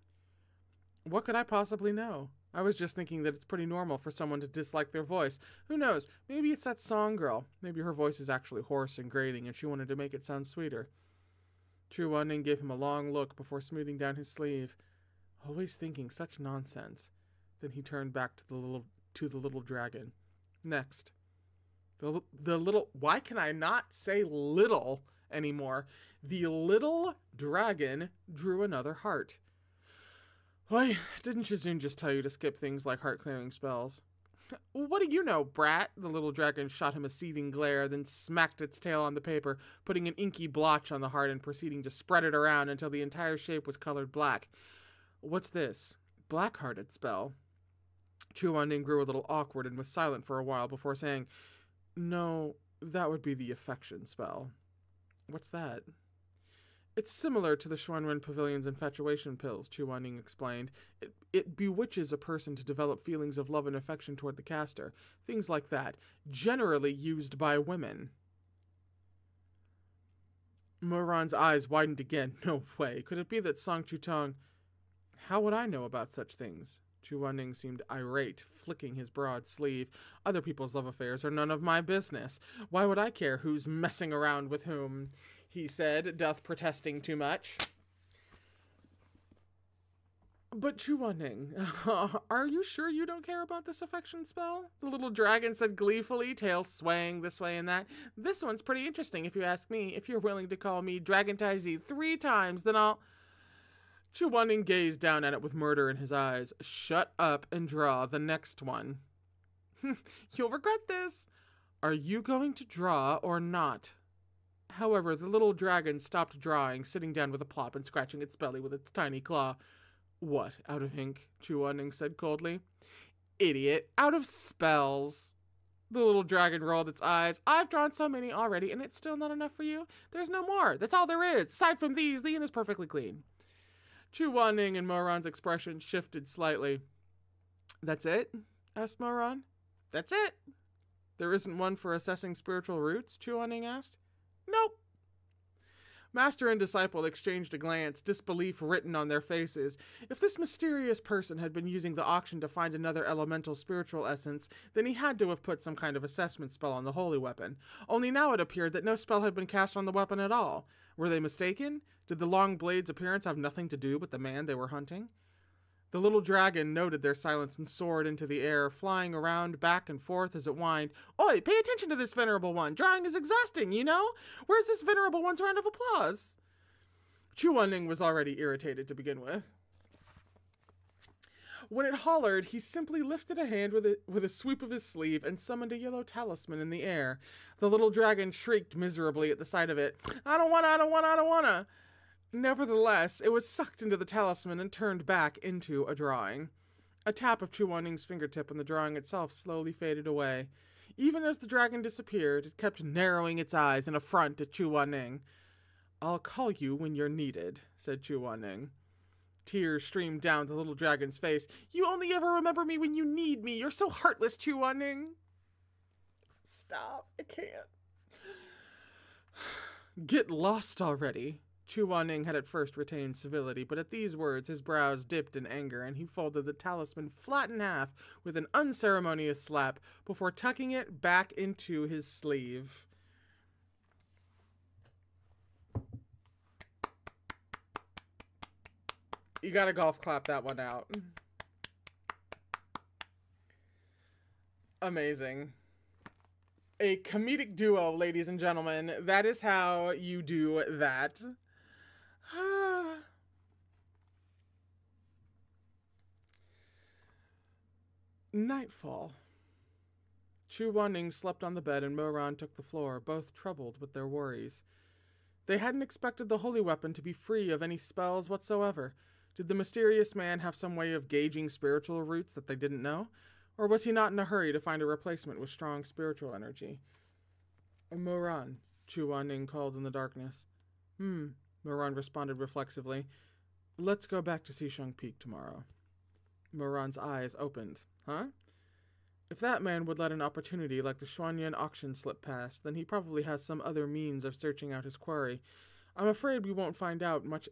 What could I possibly know? I was just thinking that it's pretty normal for someone to dislike their voice. Who knows? Maybe it's that song girl. Maybe her voice is actually hoarse and grating and she wanted to make it sound sweeter. Chuaning gave him a long look before smoothing down his sleeve. Always thinking such nonsense. Then he turned back to the little dragon. Next. The little... Why can I not say little anymore? The little dragon drew another heart. Why, didn't Shizun just tell you to skip things like heart-clearing spells? What do you know, brat? The little dragon shot him a seething glare, then smacked its tail on the paper, putting an inky blotch on the heart and proceeding to spread it around until the entire shape was colored black. What's this? Black-hearted spell. Chuaning grew a little awkward and was silent for a while before saying, No, that would be the affection spell. What's that? It's similar to the Xuanren Pavilion's infatuation pills, Chuaning explained. It bewitches a person to develop feelings of love and affection toward the caster. Things like that. Generally used by women. Moran's eyes widened again. No way. Could it be that Song Chutong... How would I know about such things? Chuaning seemed irate, flicking his broad sleeve. Other people's love affairs are none of my business. Why would I care who's messing around with whom? He said, doth protesting too much. But Chuaning, are you sure you don't care about this affection spell? The little dragon said gleefully, tail swaying this way and that. This one's pretty interesting if you ask me. If you're willing to call me Dragon Taizi 3 times, then I'll... Chuaning gazed down at it with murder in his eyes. Shut up and draw the next one. You'll regret this. Are you going to draw or not? However, the little dragon stopped drawing, sitting down with a plop and scratching its belly with its tiny claw. What, out of ink? Chuaning said coldly. Idiot, out of spells. The little dragon rolled its eyes. I've drawn so many already, and it's still not enough for you? There's no more. That's all there is. Aside from these, the inn is perfectly clean. Chuaning and Moran's expression shifted slightly. That's it? Asked Moran. That's it. There isn't one for assessing spiritual roots? Chuaning asked. Nope. Master and disciple exchanged a glance, disbelief written on their faces. If this mysterious person had been using the auction to find another elemental spiritual essence, then he had to have put some kind of assessment spell on the holy weapon. Only now it appeared that no spell had been cast on the weapon at all. Were they mistaken? Did the long blade's appearance have nothing to do with the man they were hunting? The little dragon noted their silence and soared into the air, flying around back and forth as it whined. Oi, pay attention to this venerable one. Drawing is exhausting, you know? Where's this venerable one's round of applause? Chuaning was already irritated to begin with. When it hollered, he simply lifted a hand with a sweep of his sleeve and summoned a yellow talisman in the air. The little dragon shrieked miserably at the sight of it. I don't wanna. Nevertheless, it was sucked into the talisman and turned back into a drawing. A tap of Chu Waning's fingertip on the drawing itself slowly faded away. Even as the dragon disappeared, it kept narrowing its eyes in affront at Chu Waning. "I'll call you when you're needed," said Chu Waning. Tears streamed down the little dragon's face. "You only ever remember me when you need me. You're so heartless, Chu Waning." Stop. I can't. "Get lost already." Chu Waning had at first retained civility, but at these words his brows dipped in anger, and he folded the talisman flat in half with an unceremonious slap before tucking it back into his sleeve. You gotta golf clap that one out. Amazing. A comedic duo, ladies and gentlemen. That is how you do that. Nightfall. Chu Waning slept on the bed and Moran took the floor, both troubled with their worries. They hadn't expected the holy weapon to be free of any spells whatsoever. Did the mysterious man have some way of gauging spiritual roots that they didn't know? Or was he not in a hurry to find a replacement with strong spiritual energy? "Moran," Chu Waning called in the darkness. Moran responded reflexively. "Let's go back to Xisheng Peak tomorrow." Moran's eyes opened. "Huh? If that man would let an opportunity like the Xuanyan auction slip past, then he probably has some other means of searching out his quarry. I'm afraid we won't find out much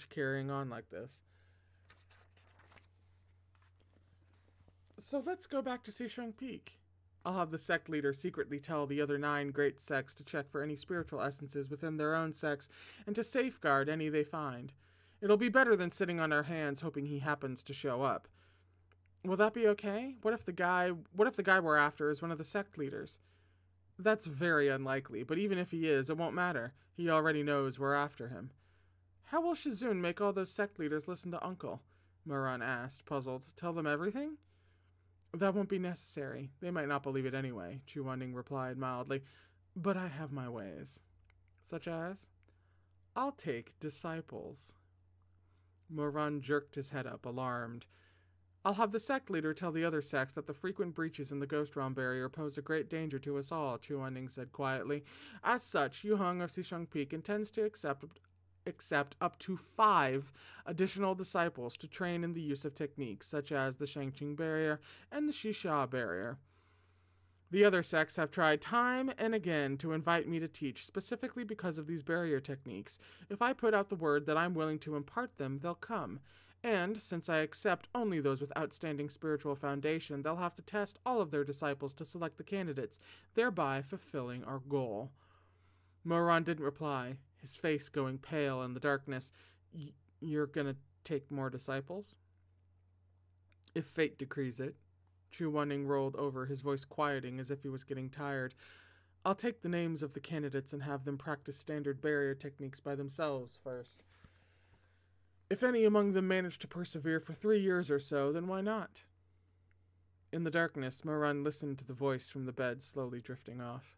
carrying on like this. So let's go back to Xisheng Peak. I'll have the sect leader secretly tell the other 9 great sects to check for any spiritual essences within their own sects and to safeguard any they find. It'll be better than sitting on our hands hoping he happens to show up. Will that be okay? What if the guy we're after is one of the sect leaders? That's very unlikely, but even if he is, it won't matter. He already knows we're after him. How will Shizun make all those sect leaders listen to Uncle? Moran asked, puzzled. Tell them everything? That won't be necessary. They might not believe it anyway, Chu Waning replied mildly. But I have my ways. Such as? I'll take disciples. Moran jerked his head up, alarmed. I'll have the sect leader tell the other sects that the frequent breaches in the Ghost Realm barrier pose a great danger to us all, Chu Waning said quietly. As such, Yu Heng of Xisheng Peak intends to accept up to 5 additional disciples to train in the use of techniques such as the Shangqing barrier and the Xixia barrier. The other sects have tried time and again to invite me to teach specifically because of these barrier techniques. If I put out the word that I'm willing to impart them, they'll come. And, since I accept only those with outstanding spiritual foundation, they'll have to test all of their disciples to select the candidates, thereby fulfilling our goal. Moran didn't reply, his face going pale in the darkness. You're gonna take more disciples? If fate decrees it. Chu Waning rolled over, his voice quieting as if he was getting tired. I'll take the names of the candidates and have them practice standard barrier techniques by themselves first. If any among them manage to persevere for 3 years or so, then why not? In the darkness, Moran listened to the voice from the bed slowly drifting off.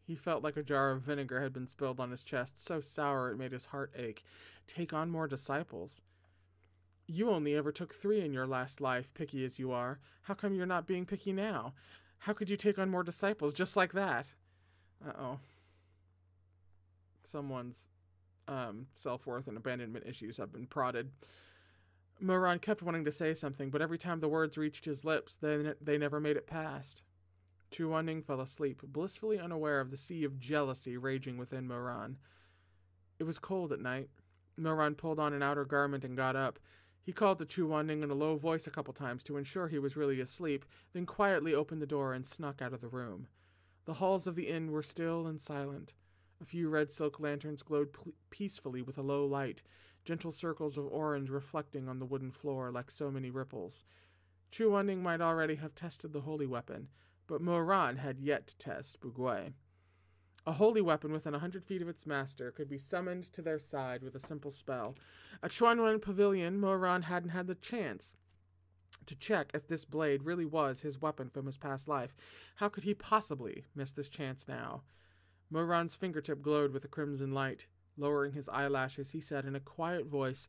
He felt like a jar of vinegar had been spilled on his chest, so sour it made his heart ache. Take on more disciples. You only ever took 3 in your last life, picky as you are. How come you're not being picky now? How could you take on more disciples just like that? Uh-oh. Someone's self-worth and abandonment issues have been prodded. Moran kept wanting to say something, but every time the words reached his lips, they never made it past. Chu Waning fell asleep, blissfully unaware of the sea of jealousy raging within Moran. It was cold at night. Moran pulled on an outer garment and got up. He called to Chu Waning in a low voice a couple times to ensure he was really asleep, then quietly opened the door and snuck out of the room. The halls of the inn were still and silent. A few red silk lanterns glowed peacefully with a low light, gentle circles of orange reflecting on the wooden floor like so many ripples. Chu Waning might already have tested the holy weapon, but Moran had yet to test Bugui. A holy weapon within 100 feet of its master could be summoned to their side with a simple spell. At Xuanyuan Pavilion, Moran hadn't had the chance to check if this blade really was his weapon from his past life. How could he possibly miss this chance now? Moran's fingertip glowed with a crimson light. Lowering his eyelashes, he said in a quiet voice,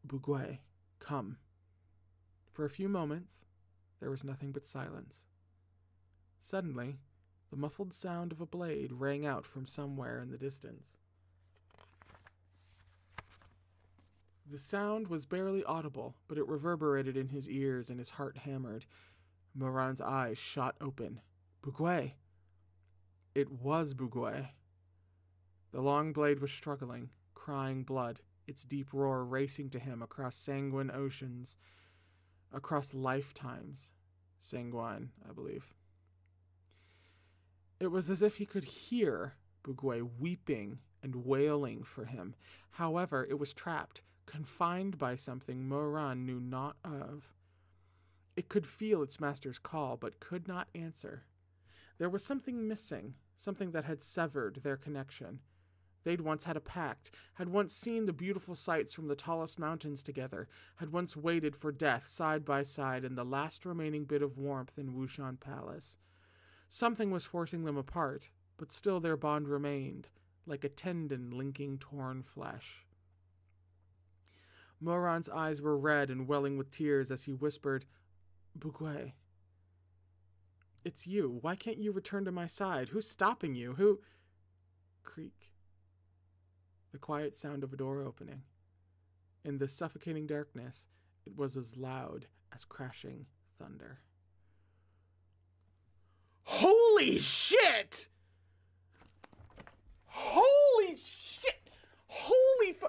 Bugui, come. For a few moments, there was nothing but silence. Suddenly, the muffled sound of a blade rang out from somewhere in the distance. The sound was barely audible, but it reverberated in his ears and his heart hammered. Moran's eyes shot open. Bugwe! It was Bugwe. The long blade was struggling, crying blood, its deep roar racing to him across sanguine oceans, across lifetimes. Sanguine, I believe. It was as if he could hear Bugwe weeping and wailing for him. However, it was trapped, confined by something Moran knew not of. It could feel its master's call, but could not answer. There was something missing, something that had severed their connection. They'd once had a pact, had once seen the beautiful sights from the tallest mountains together, had once waited for death side by side in the last remaining bit of warmth in Wushan Palace. Something was forcing them apart, but still their bond remained, like a tendon linking torn flesh. Moran's eyes were red and welling with tears as he whispered, Bugwe, it's you. Why can't you return to my side? Who's stopping you? Who... Creak. The quiet sound of a door opening. In the suffocating darkness, it was as loud as crashing thunder. Holy shit! Holy shit! Holy fu...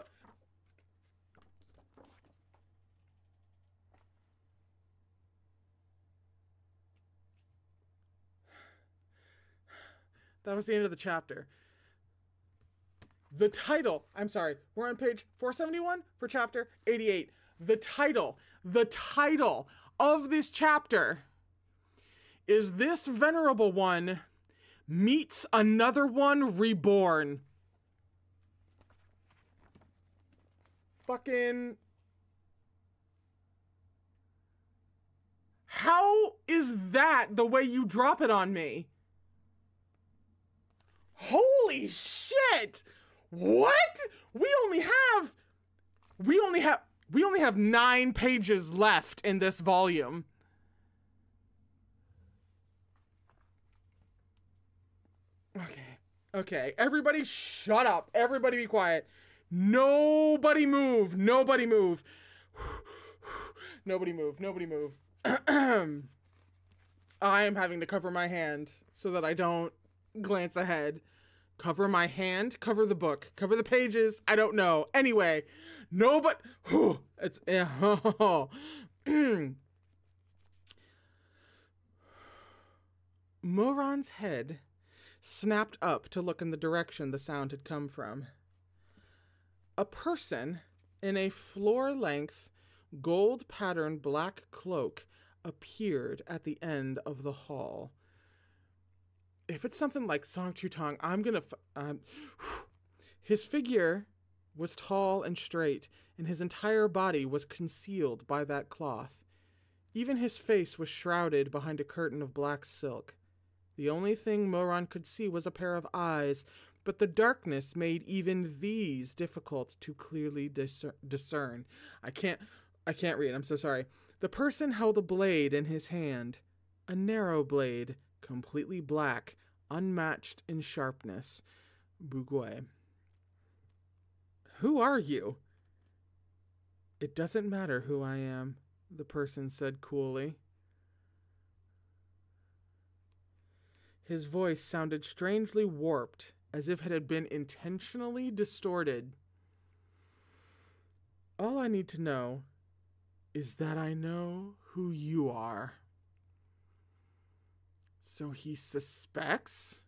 That was the end of the chapter. The title, I'm sorry, we're on page 471 for chapter 88. The title of this chapter is This Venerable One Meets Another One Reborn. Fucking... How is that the way you drop it on me? Holy shit! What? We only have 9 pages left in this volume. Okay. Everybody shut up. Everybody be quiet. Nobody move. Nobody move. Nobody move. I am having to cover my hand so that I don't glance ahead. Cover my hand, cover the book, cover the pages, I don't know. Anyway, nobody... It's... Moran's head snapped up to look in the direction the sound had come from. A person in a floor-length, gold-patterned black cloak appeared at the end of the hall. If it's something like Song Chutong, I'm gonna... His figure was tall and straight, and his entire body was concealed by that cloth. Even his face was shrouded behind a curtain of black silk. The only thing Moran could see was a pair of eyes, but the darkness made even these difficult to clearly discern. I can't read, I'm so sorry. The person held a blade in his hand, a narrow blade, completely black, unmatched in sharpness. Bugwe. Who are you? It doesn't matter who I am, the person said coolly. His voice sounded strangely warped, as if it had been intentionally distorted. All I need to know is that I know who you are. So he suspects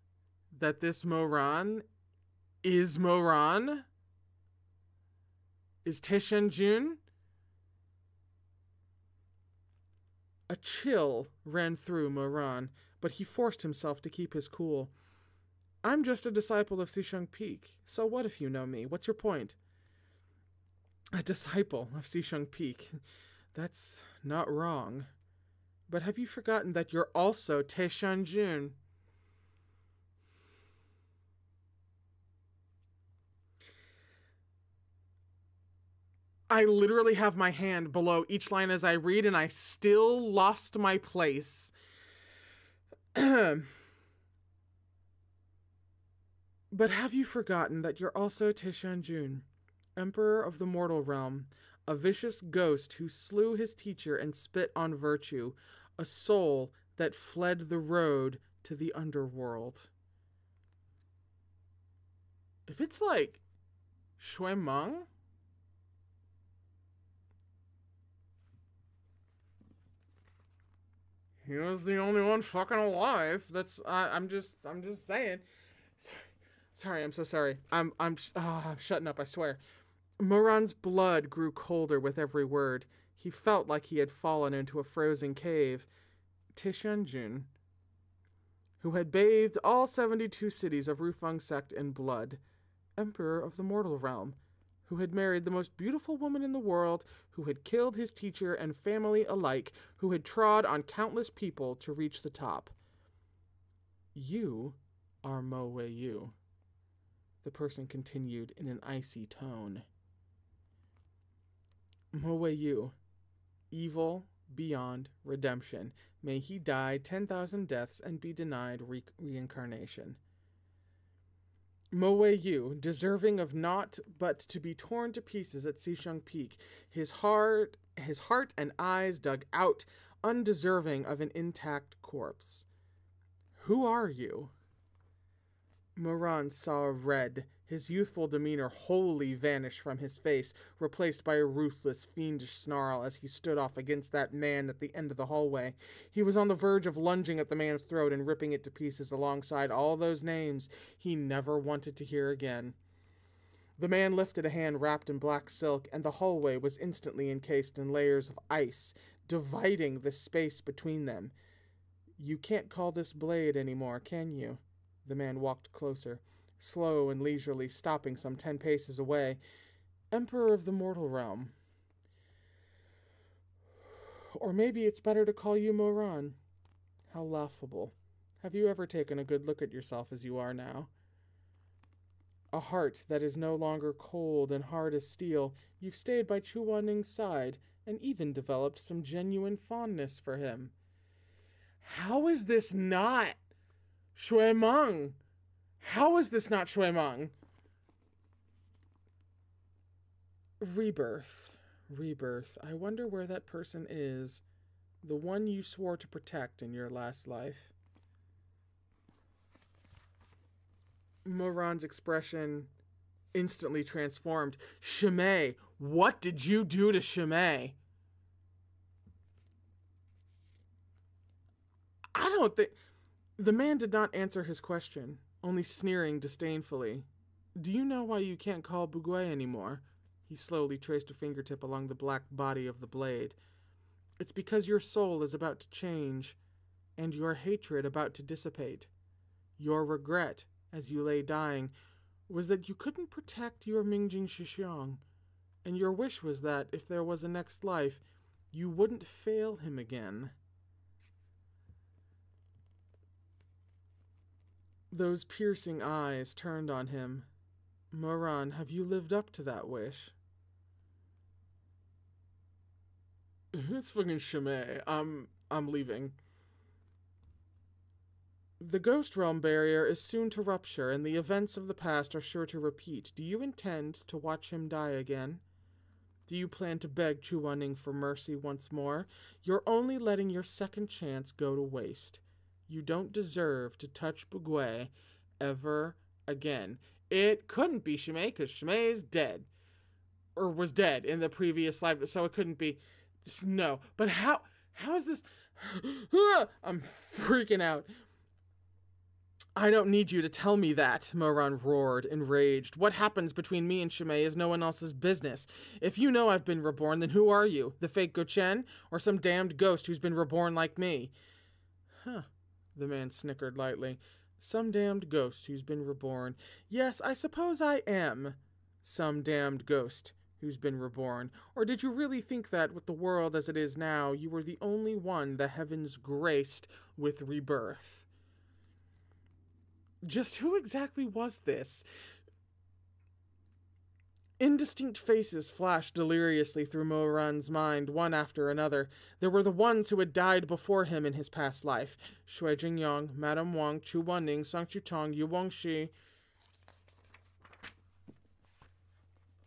that this Moran is Moran? Is Taishan Jun? A chill ran through Moran, but he forced himself to keep his cool. I'm just a disciple of Xisheng Peak. So what if you know me? What's your point? A disciple of Xisheng Peak. That's not wrong. But have you forgotten that you're also Taishan Jun? I literally have my hand below each line as I read, and I still lost my place. But have you forgotten that you're also Tianjun, Emperor of the Mortal Realm, a vicious ghost who slew his teacher and spit on virtue, a soul that fled the road to the underworld? If it's like Shui Meng? He was the only one fucking alive. That's I'm just saying. Sorry, I'm so sorry. I'm shutting up, I swear. Moran's blood grew colder with every word. He felt like he had fallen into a frozen cave. Tianjun, who had bathed all 72 cities of Rufeng sect in blood, Emperor of the Mortal Realm, who had married the most beautiful woman in the world, who had killed his teacher and family alike, who had trod on countless people to reach the top. You are Mo Wei Yu, the person continued in an icy tone. Mo Wei Yu, evil beyond redemption. May he die 10,000 deaths and be denied reincarnation. Mo Wei Yu, deserving of naught but to be torn to pieces at Xisheng Peak, his heart and eyes dug out, undeserving of an intact corpse. Who are you? Moran saw red. His youthful demeanor wholly vanished from his face, replaced by a ruthless, fiendish snarl as he stood off against that man at the end of the hallway. He was on the verge of lunging at the man's throat and ripping it to pieces alongside all those names he never wanted to hear again. The man lifted a hand wrapped in black silk, and the hallway was instantly encased in layers of ice, dividing the space between them. You can't call this blade anymore, can you? The man walked closer, slow and leisurely, stopping some 10 paces away. Emperor of the Mortal Realm. Or maybe it's better to call you Moran. How laughable. Have you ever taken a good look at yourself as you are now? A heart that is no longer cold and hard as steel. You've stayed by Chu Waning's side and even developed some genuine fondness for him. How is this not Shui Meng? How is this not Shui Meng? Rebirth. I wonder where that person is. The one you swore to protect in your last life. Moran's expression instantly transformed. Shimei, what did you do to Shimei? I don't think... The man did not answer his question, only sneering disdainfully. Do you know why you can't call Bugui anymore? He slowly traced a fingertip along the black body of the blade. It's because your soul is about to change, and your hatred about to dissipate. Your regret, as you lay dying, was that you couldn't protect your Mingjing Shixiang, and your wish was that, if there was a next life, you wouldn't fail him again. Those piercing eyes turned on him. Moran, have you lived up to that wish? It's fucking Shimei. I'm leaving. The Ghost Realm barrier is soon to rupture, and the events of the past are sure to repeat. Do you intend to watch him die again? Do you plan to beg Chu Waning for mercy once more? You're only letting your second chance go to waste. You don't deserve to touch Bugui ever again. It couldn't be Shimei, because Shimei is dead. Or was dead in the previous life, so it couldn't be. No. But how is this? I'm freaking out. I don't need you to tell me that, Moran roared, enraged. What happens between me and Shimei is no one else's business. If you know I've been reborn, then who are you? The fake Gochen? Or some damned ghost who's been reborn like me? Huh. The man snickered lightly. Some damned ghost who's been reborn. Yes, I suppose I am some damned ghost who's been reborn. Or did you really think that, with the world as it is now, you were the only one the heavens graced with rebirth? Just who exactly was this? Indistinct faces flashed deliriously through Mo-ran's mind, one after another. There were the ones who had died before him in his past life. Shui Jingyang, Madame Wang, Chu Wanning, Sang Chutong, Yu Wangxi.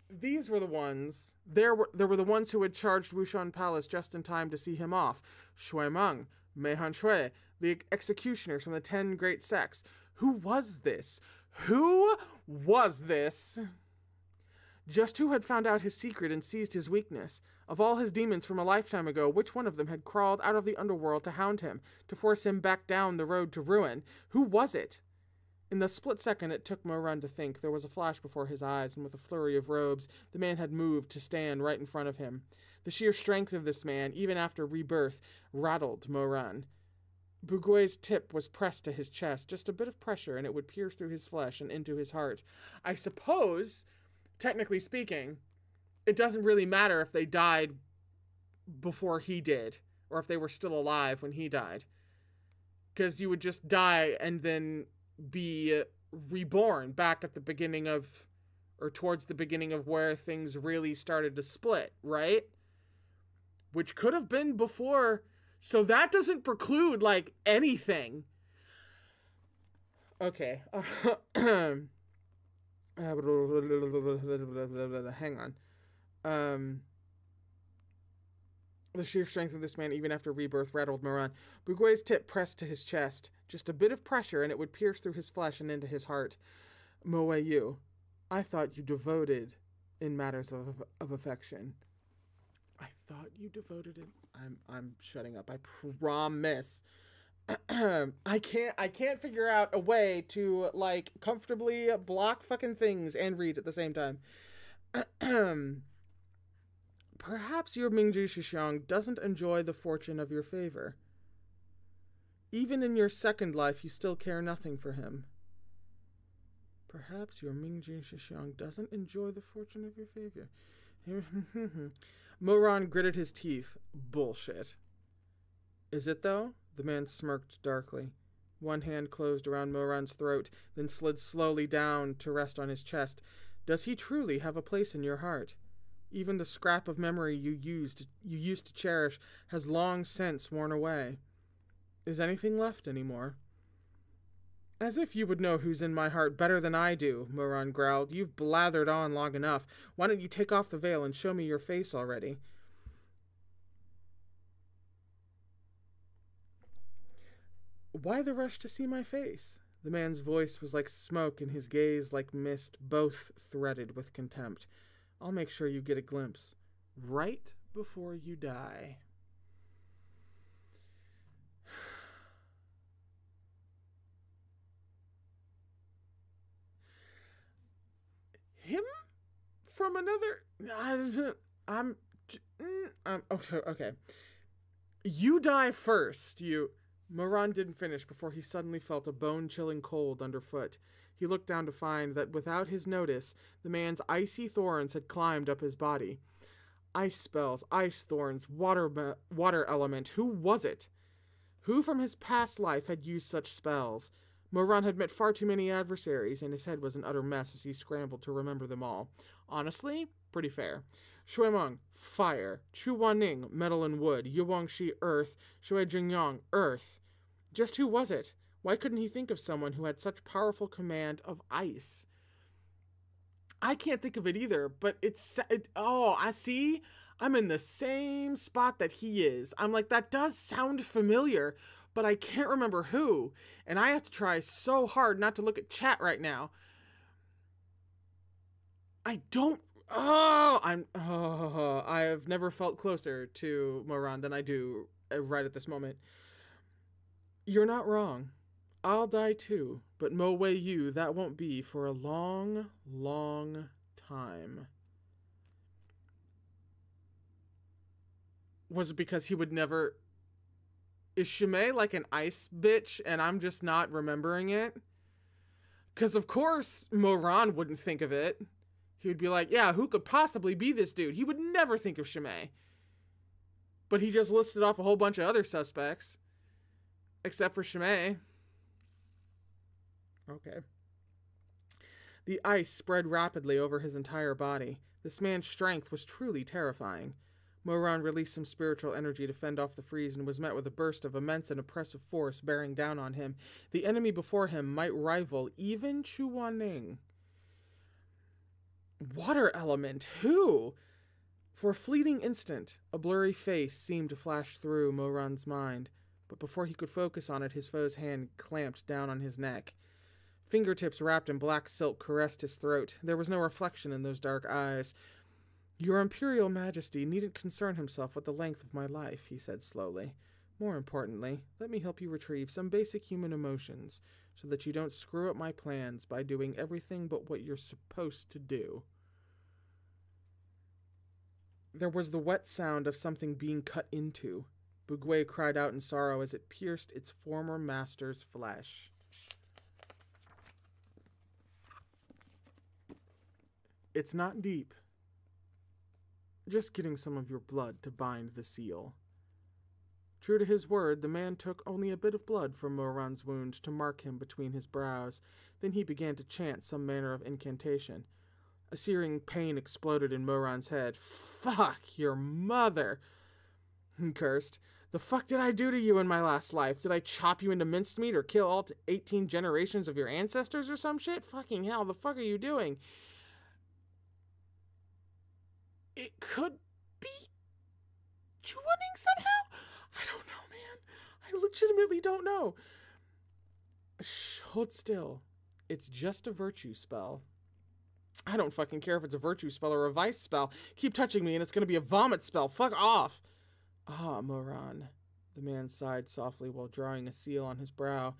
These were the ones. There were the ones who had charged Wushan Palace just in time to see him off. Shui Meng, Mei Han Shui, the executioners from the 10 great sects. Who was this? Who was this? Just who had found out his secret and seized his weakness? Of all his demons from a lifetime ago, which one of them had crawled out of the underworld to hound him, to force him back down the road to ruin? Who was it? In the split second it took Mo-ran to think, there was a flash before his eyes, and with a flurry of robes, the man had moved to stand right in front of him. The sheer strength of this man, even after rebirth, rattled Mo-ran. Bugui's tip was pressed to his chest, just a bit of pressure, and it would pierce through his flesh and into his heart. I suppose, technically speaking, it doesn't really matter if they died before he did, or if they were still alive when he died. Because you would just die and then be reborn back at the beginning of, or towards the beginning of where things really started to split, right? Which could have been before, so that doesn't preclude, like, anything. Okay. Hang on. The sheer strength of this man, even after rebirth, rattled Mo-ran. Bugui's tip pressed to his chest. Just a bit of pressure, and it would pierce through his flesh and into his heart. Mo-yu, I thought you devoted in matters of affection. I thought you devoted it. I'm shutting up. I promise. I can't figure out a way to, like, comfortably block fucking things and read at the same time. Perhaps your Mingju Shishang doesn't enjoy the fortune of your favor. Even in your second life, you still care nothing for him. Perhaps your Mingju Shishang doesn't enjoy the fortune of your favor. Mo-ran gritted his teeth. Bullshit. Is it, though? The man smirked darkly. One hand closed around Mo-ran's throat, then slid slowly down to rest on his chest. Does he truly have a place in your heart? Even the scrap of memory you used to cherish has long since worn away. Is anything left anymore? As if you would know who's in my heart better than I do, Mo-ran growled. You've blathered on long enough. Why don't you take off the veil and show me your face already? Why the rush to see my face? The man's voice was like smoke and his gaze like mist, both threaded with contempt. I'll make sure you get a glimpse. Right before you die. Him? From another... Okay. You die first, you... Mo-ran didn't finish before he suddenly felt a bone-chilling cold underfoot. He looked down to find that, without his notice, the man's icy thorns had climbed up his body. Ice spells, ice thorns, water element. Who was it? Who from his past life had used such spells? Mo-ran had met far too many adversaries, and his head was an utter mess as he scrambled to remember them all. Honestly, pretty fair. Shui Meng, fire. Chu Wanning, metal and wood. Yu Wangxi, earth. Shui Jingyang, earth. Just who was it? Why couldn't he think of someone who had such powerful command of ice? I can't think of it either, but I see. I'm in the same spot that he is. I'm like, that does sound familiar, but I can't remember who. And I have to try so hard not to look at chat right now. I have never felt closer to Mo-ran than I do right at this moment. You're not wrong. I'll die too, but Mo-yu, that won't be for a long, long time. Was it because he would never... Is Shimei like an ice bitch and I'm just not remembering it? Because of course Mo-ran wouldn't think of it. He would be like, yeah, who could possibly be this dude? He would never think of Shimei. But he just listed off a whole bunch of other suspects. Except for Shimei. Okay. The ice spread rapidly over his entire body. This man's strength was truly terrifying. Moran released some spiritual energy to fend off the freeze and was met with a burst of immense and oppressive force bearing down on him. The enemy before him might rival even Chuaning. Water element? Who? For a fleeting instant, a blurry face seemed to flash through Moran's mind, but before he could focus on it, his foe's hand clamped down on his neck. Fingertips wrapped in black silk caressed his throat. There was no reflection in those dark eyes. Your Imperial Majesty needn't concern himself with the length of my life, he said slowly. More importantly, let me help you retrieve some basic human emotions, so that you don't screw up my plans by doing everything but what you're supposed to do. There was the wet sound of something being cut into. Bugwe cried out in sorrow as it pierced its former master's flesh. It's not deep. Just getting some of your blood to bind the seal. True to his word, the man took only a bit of blood from Moran's wound to mark him between his brows. Then he began to chant some manner of incantation. A searing pain exploded in Moran's head. Fuck your mother! He cursed. The fuck did I do to you in my last life? Did I chop you into minced meat or kill all 18 generations of your ancestors or some shit? Fucking hell, the fuck are you doing? It could be Chuaning somehow? I don't know, man. I legitimately don't know. Shh, hold still. It's just a virtue spell. I don't fucking care if it's a virtue spell or a vice spell. Keep touching me and it's gonna be a vomit spell. Fuck off. Ah, Moran. The man sighed softly while drawing a seal on his brow.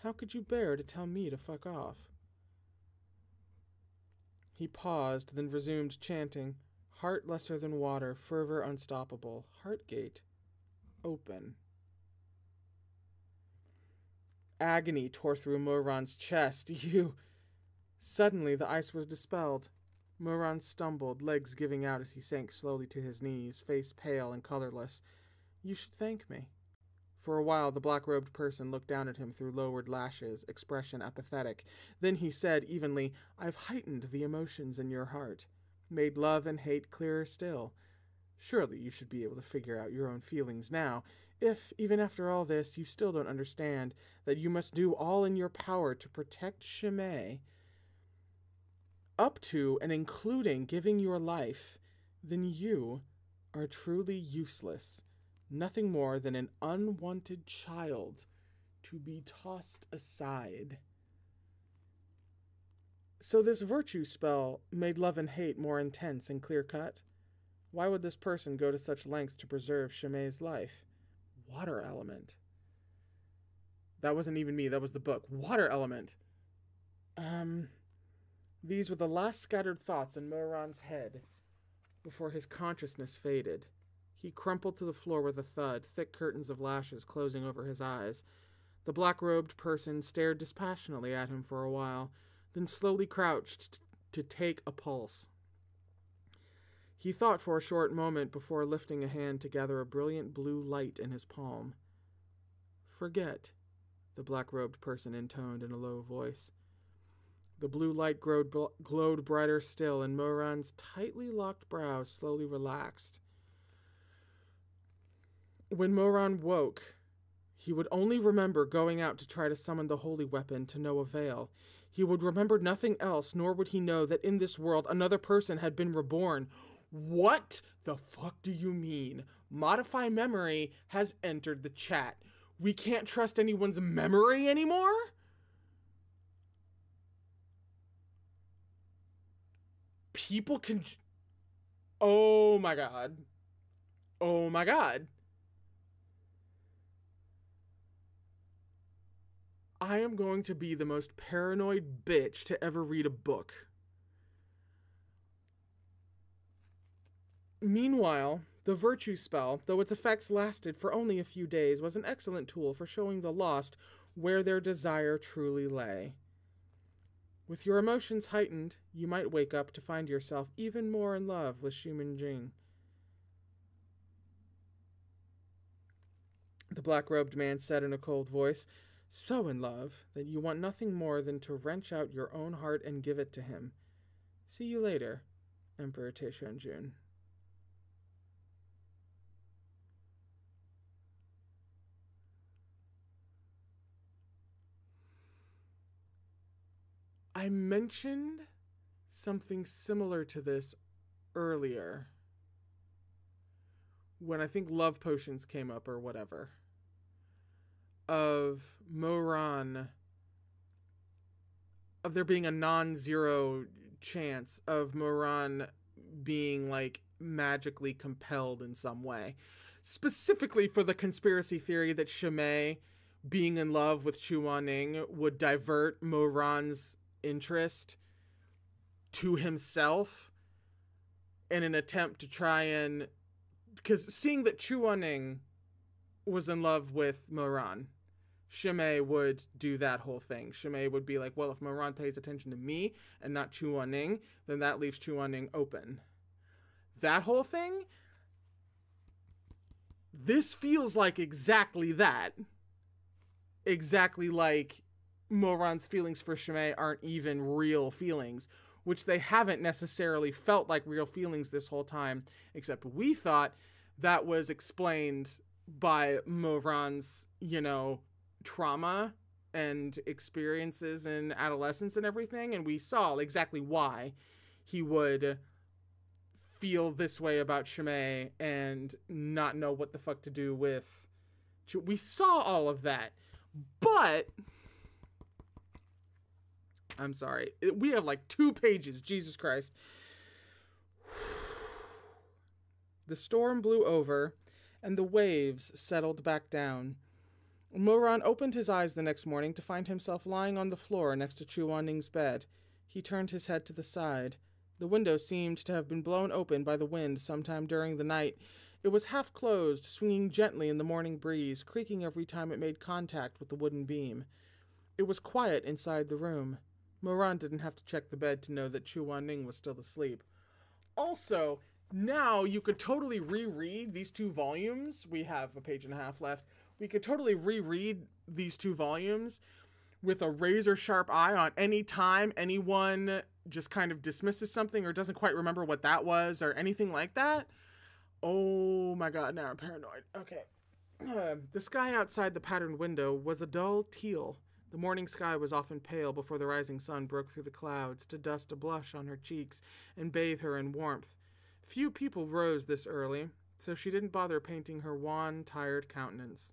How could you bear to tell me to fuck off? He paused, then resumed chanting. Heart lesser than water, fervor unstoppable. Heartgate open. Agony tore through Moran's chest. You... Suddenly, the ice was dispelled. Moran stumbled, legs giving out as he sank slowly to his knees, face pale and colorless. You should thank me. For a while, the black-robed person looked down at him through lowered lashes, expression apathetic. Then he said evenly, I've heightened the emotions in your heart. Made love and hate clearer still. Surely you should be able to figure out your own feelings now, if, even after all this, you still don't understand that you must do all in your power to protect Shimei, up to and including giving your life, then you are truly useless, nothing more than an unwanted child to be tossed aside. So this virtue spell made love and hate more intense and clear-cut? Why would this person go to such lengths to preserve Shimei's life? Water element. That wasn't even me, that was the book. Water element. These were the last scattered thoughts in Moran's head before his consciousness faded. He crumpled to the floor with a thud, thick curtains of lashes closing over his eyes. The black-robed person stared dispassionately at him for a while, then slowly crouched to take a pulse. He thought for a short moment before lifting a hand to gather a brilliant blue light in his palm. Forget, the black-robed person intoned in a low voice. The blue light glowed brighter still, and Moran's tightly locked brows slowly relaxed. When Moran woke, he would only remember going out to try to summon the holy weapon to no avail. He would remember nothing else, nor would he know that in this world another person had been reborn. What the fuck do you mean? Modify memory has entered the chat. We can't trust anyone's memory anymore? People can... Oh my god. Oh my god. I am going to be the most paranoid bitch to ever read a book. Meanwhile, the virtue spell, though its effects lasted for only a few days, was an excellent tool for showing the lost where their desire truly lay. With your emotions heightened, you might wake up to find yourself even more in love with Shumin Jing. The black-robed man said in a cold voice, So in love that you want nothing more than to wrench out your own heart and give it to him. See you later, Emperor Taishunjun. I mentioned something similar to this earlier when I think love potions came up or whatever, of Moran, of there being a non-zero chance of Moran being like magically compelled in some way, specifically for the conspiracy theory that Shimei being in love with Chu Wanning would divert Moran's interest to himself in an attempt to try and, because seeing that Chu Wanning was in love with Moran, Shimei would do that whole thing. Shimei would be like, well, if Moran pays attention to me and not Chu Wanning, then that leaves Chu Wanning open. That whole thing, this feels like exactly that. Exactly like Moran's feelings for Shimei aren't even real feelings, which they haven't necessarily felt like real feelings this whole time, except we thought that was explained by Moran's, trauma and experiences in adolescence and everything, and we saw exactly why he would feel this way about Shimei and not know what the fuck to do with. We saw all of that, but I'm sorry, we have like 2 pages, Jesus Christ. The storm blew over, and the waves settled back down. Moran opened his eyes the next morning to find himself lying on the floor next to Chu Wanning's bed. He turned his head to the side. The window seemed to have been blown open by the wind sometime during the night. It was half closed, swinging gently in the morning breeze, creaking every time it made contact with the wooden beam. It was quiet inside the room. Moran didn't have to check the bed to know that Chu Wanning was still asleep. Also, now you could totally reread these 2 volumes. We have a page and a half left. We could totally reread these 2 volumes with a razor-sharp eye on any time anyone just kind of dismisses something or doesn't quite remember what that was or anything like that. Oh my god, now I'm paranoid. Okay. The sky outside the patterned window was a dull teal. The morning sky was often pale before the rising sun broke through the clouds to dust a blush on her cheeks and bathe her in warmth. Few people rose this early, so she didn't bother painting her wan, tired countenance.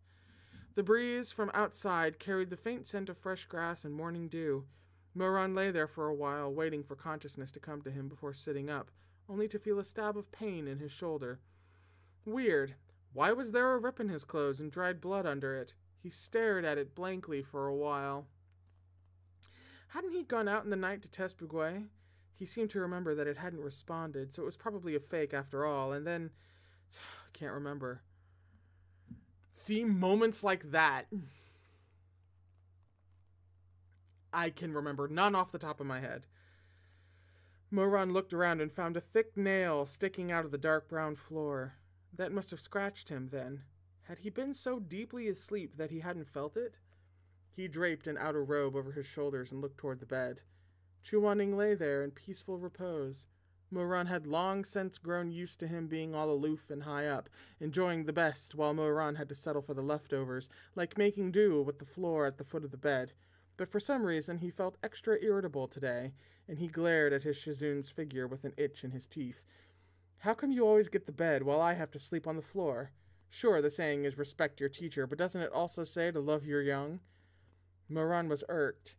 The breeze from outside carried the faint scent of fresh grass and morning dew. Moran lay there for a while, waiting for consciousness to come to him before sitting up, only to feel a stab of pain in his shoulder. Weird. Why was there a rip in his clothes and dried blood under it? He stared at it blankly for a while. Hadn't he gone out in the night to test Bugui? He seemed to remember that it hadn't responded, so it was probably a fake after all, and then... I can't remember. See, moments like that, I can remember none off the top of my head. Moran looked around and found a thick nail sticking out of the dark brown floor. That must have scratched him, then. Had he been so deeply asleep that he hadn't felt it? He draped an outer robe over his shoulders and looked toward the bed. Chu Wanning lay there in peaceful repose. Moran had long since grown used to him being all aloof and high up, enjoying the best while Moran had to settle for the leftovers, like making do with the floor at the foot of the bed. But for some reason he felt extra irritable today, and he glared at his Shizun's figure with an itch in his teeth. How come you always get the bed while I have to sleep on the floor? Sure, the saying is respect your teacher, but doesn't it also say to love your young? Moran was irked.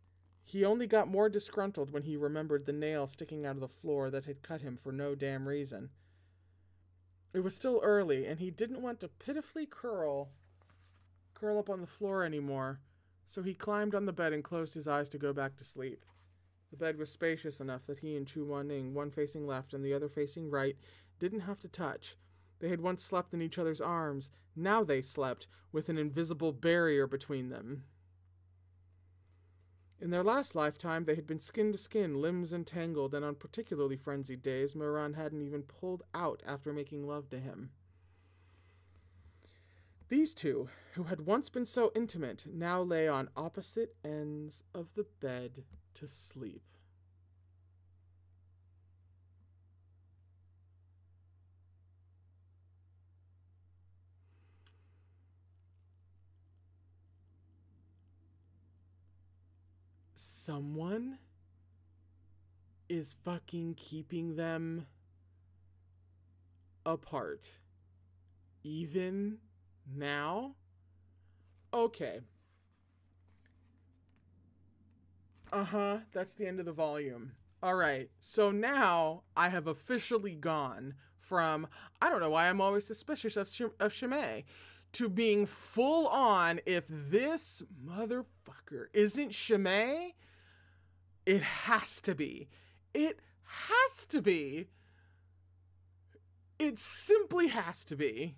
He only got more disgruntled when he remembered the nail sticking out of the floor that had cut him for no damn reason. It was still early, and he didn't want to pitifully curl up on the floor anymore, so he climbed on the bed and closed his eyes to go back to sleep. The bed was spacious enough that he and Chu Wanning, one facing left and the other facing right, didn't have to touch. They had once slept in each other's arms. Now they slept with an invisible barrier between them. In their last lifetime, they had been skin to skin, limbs entangled, and on particularly frenzied days, Moran hadn't even pulled out after making love to him. These two, who had once been so intimate, now lay on opposite ends of the bed to sleep. Someone is fucking keeping them apart. Even now? Okay. That's the end of the volume. Alright, so now I have officially gone from, I don't know why I'm always suspicious of Shimei, to being full on, if this motherfucker isn't Shimei, it has to be. It has to be. It simply has to be.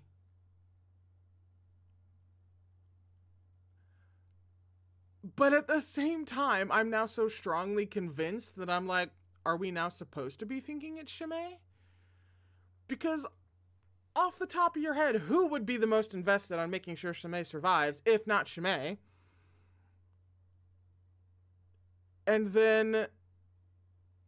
But at the same time, I'm now so strongly convinced that I'm like, are we now supposed to be thinking it's Shimei? Because off the top of your head, who would be the most invested on making sure Shimei survives, if not Shimei? And then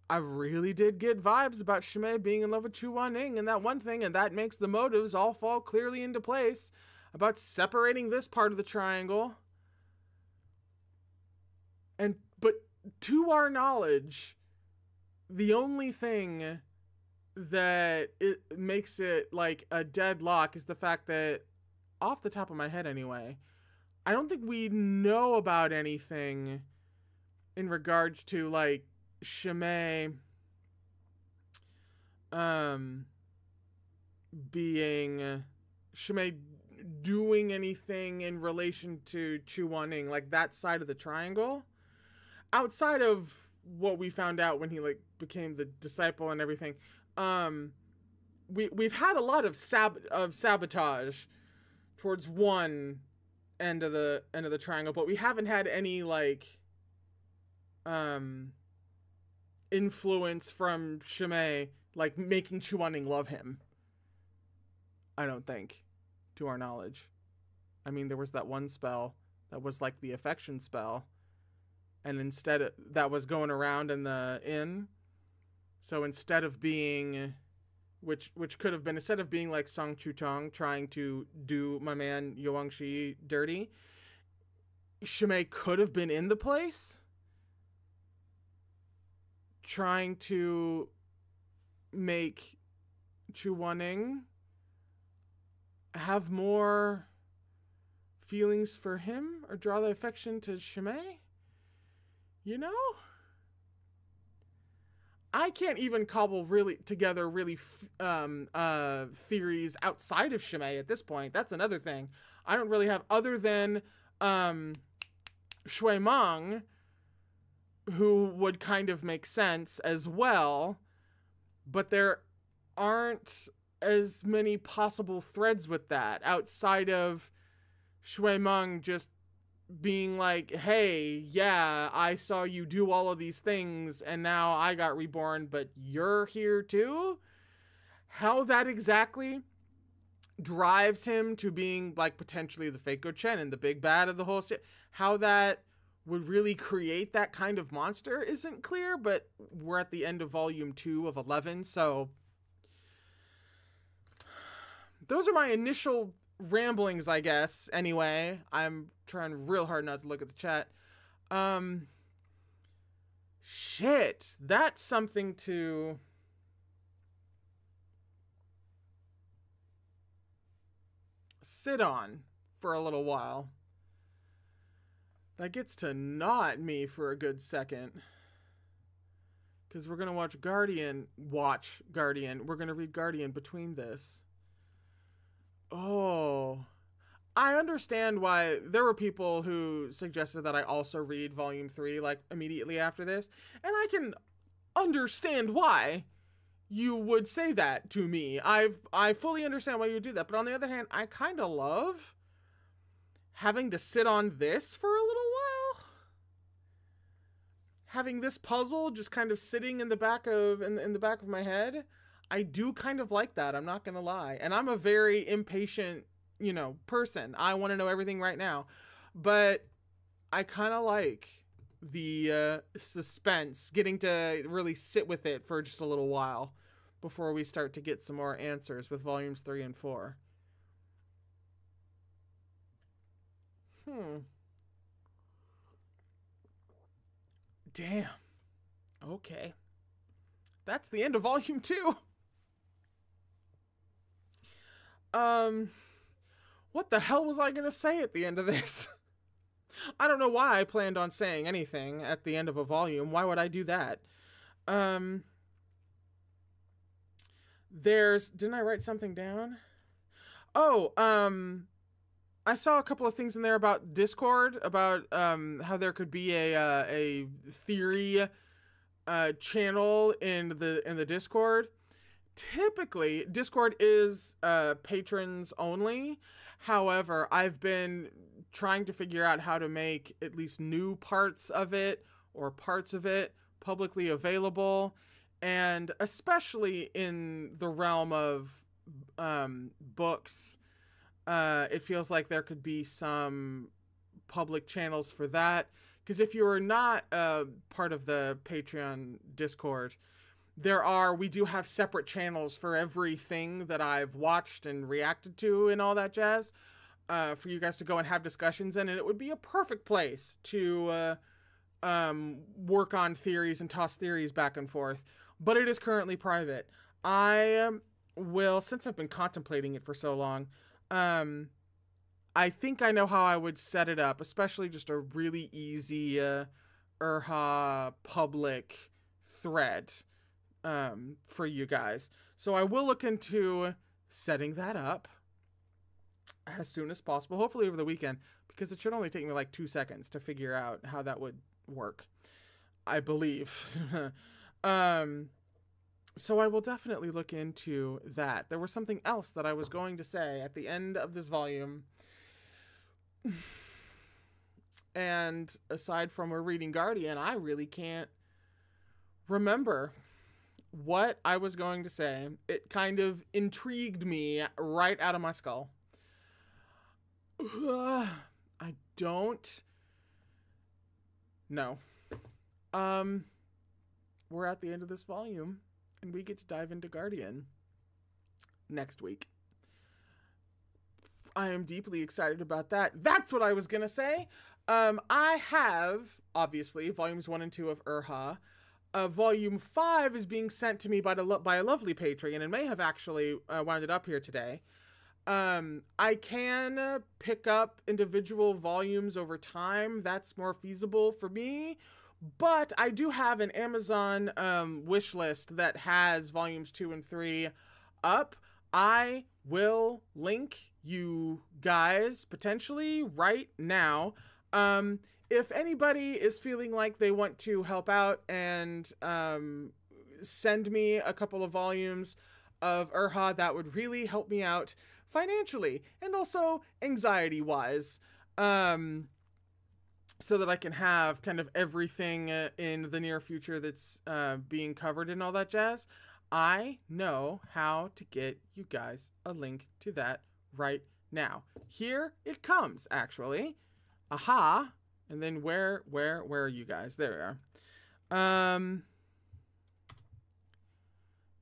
I really did get vibes about Shimei being in love with Chu Wan-ning and that one thing, and that makes the motives all fall clearly into place about separating this part of the triangle. But to our knowledge, the only thing that it makes it like a deadlock is the fact that, off the top of my head anyway, I don't think we know about anything in regards to like Shimei doing anything in relation to Chu Wan-ning, like that side of the triangle, outside of what we found out when he like became the disciple and everything. We've had a lot of sabotage towards one end of the triangle, but we haven't had any like influence from Shimei like making Chu Wan-ning love him. I don't think, to our knowledge. I mean, there was that one spell that was like the affection spell, and instead that was going around in the inn. So instead of being, which could have been, instead of being like Song Chu-tong trying to do my man Yuang-shi dirty, Shimei could have been in the place trying to make Chu Wan-ning have more feelings for him or draw the affection to Shimei. You know? I can't even cobble together theories outside of Shimei at this point. That's another thing. I don't really have, other than Shui Meng, who would kind of make sense as well, but there aren't as many possible threads with that outside of Shui Meng just being like, hey, yeah, I saw you do all of these things and now I got reborn, but you're here too? How that exactly drives him to being like potentially the Fako Chen and the big bad of the whole shit, how that would really create that kind of monster isn't clear, but we're at the end of volume 2 of 11, so those are my initial ramblings, I guess. Anyway, I'm trying real hard not to look at the chat. Shit, that's something to sit on for a little while. That gets to gnaw at me for a good second. Because we're going to watch Guardian. We're going to read Guardian between this. Oh. I understand why there were people who suggested that I also read Volume 3, like, immediately after this. And I can understand why you would say that to me. I fully understand why you would do that. But on the other hand, I kind of love having to sit on this for a little while. Having this puzzle just kind of sitting in the back of my head. I do kind of like that, I'm not gonna lie. And I'm a very impatient person. I want to know everything right now. But I kind of like the suspense, getting to really sit with it for just a little while before we start to get some more answers with volumes 3 and 4. Damn. Okay. That's the end of volume 2. What the hell was I gonna say at the end of this? I don't know why I planned on saying anything at the end of a volume. Why would I do that? Didn't I write something down? Oh, I saw a couple of things in there about Discord, about how there could be a theory channel in the Discord. Typically, Discord is patrons only. However, I've been trying to figure out how to make at least new parts of it or parts of it publicly available, and especially in the realm of books, it feels like there could be some public channels for that. Because if you're not part of the Patreon Discord, we do have separate channels for everything that I've watched and reacted to and all that jazz, for you guys to go and have discussions in, and it would be a perfect place to work on theories and toss theories back and forth. But it is currently private. I will, since I've been contemplating it for so long, I think I know how I would set it up, especially just a really easy Erha public thread for you guys. So I will look into setting that up as soon as possible, hopefully over the weekend, because it should only take me like 2 seconds to figure out how that would work, I believe. So I will definitely look into that. There was something else that I was going to say at the end of this volume. And aside from we're reading Guardian, I really can't remember what I was going to say. It kind of intrigued me right out of my skull. I don't know. We're at the end of this volume, and we get to dive into Guardian next week. I am deeply excited about that. That's what I was going to say. I have, obviously, volumes 1 and 2 of Erha. Volume 5 is being sent to me by a lovely Patreon, and may have actually wound it up here today. I can pick up individual volumes over time. That's more feasible for me. But I do have an Amazon wish list that has volumes 2 and 3 up. I will link you guys potentially right now. If anybody is feeling like they want to help out and send me a couple of volumes of Erha, that would really help me out financially and also anxiety-wise. So that I can have kind of everything in the near future that's being covered and all that jazz. I know how to get you guys a link to that right now. Here it comes, actually. Aha. And then where are you guys? There we are.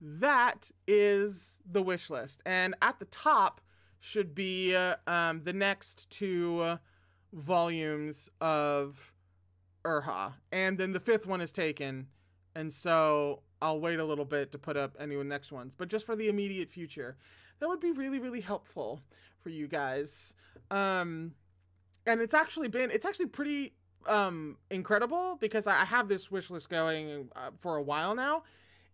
That is the wish list. And at the top should be the next 2 volumes of Erha. And then the 5th one is taken. And so I'll wait a little bit to put up any next ones. But just for the immediate future, that would be really, really helpful for you guys. And it's actually pretty incredible, because I have this wish list going for a while now.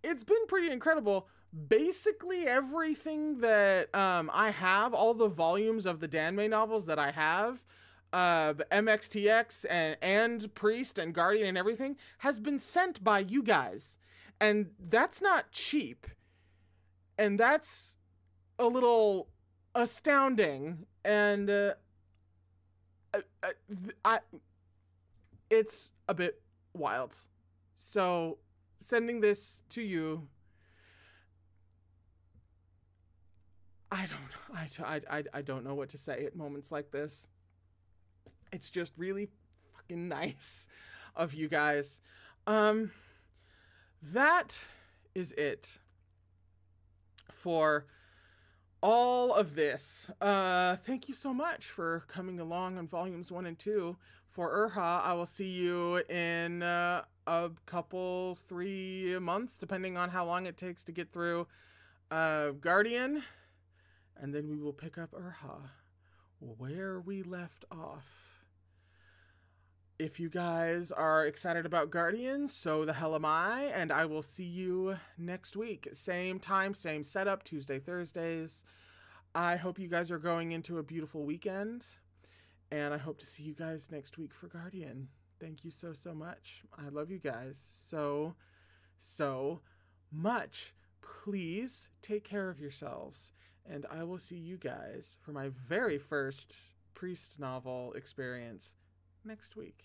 It's been pretty incredible. Basically everything that I have, all the volumes of the danmei novels that I have, MXTX and Priest and Guardian and everything, has been sent by you guys. And that's not cheap. And that's a little astounding. And it's a bit wild. So sending this to you, I I don't know what to say at moments like this. It's just really fucking nice of you guys. That is it for all of this. Thank you so much for coming along on volumes 1 and 2. For Erha, I will see you in a couple, 3 months, depending on how long it takes to get through Guardian. And then we will pick up Erha where we left off. If you guys are excited about Guardian, so the hell am I, and I will see you next week. Same time, same setup, Tuesday, Thursdays. I hope you guys are going into a beautiful weekend, and I hope to see you guys next week for Guardian. Thank you so, so much. I love you guys so, so much. Please take care of yourselves, and I will see you guys for my very first Priest novel experience next week.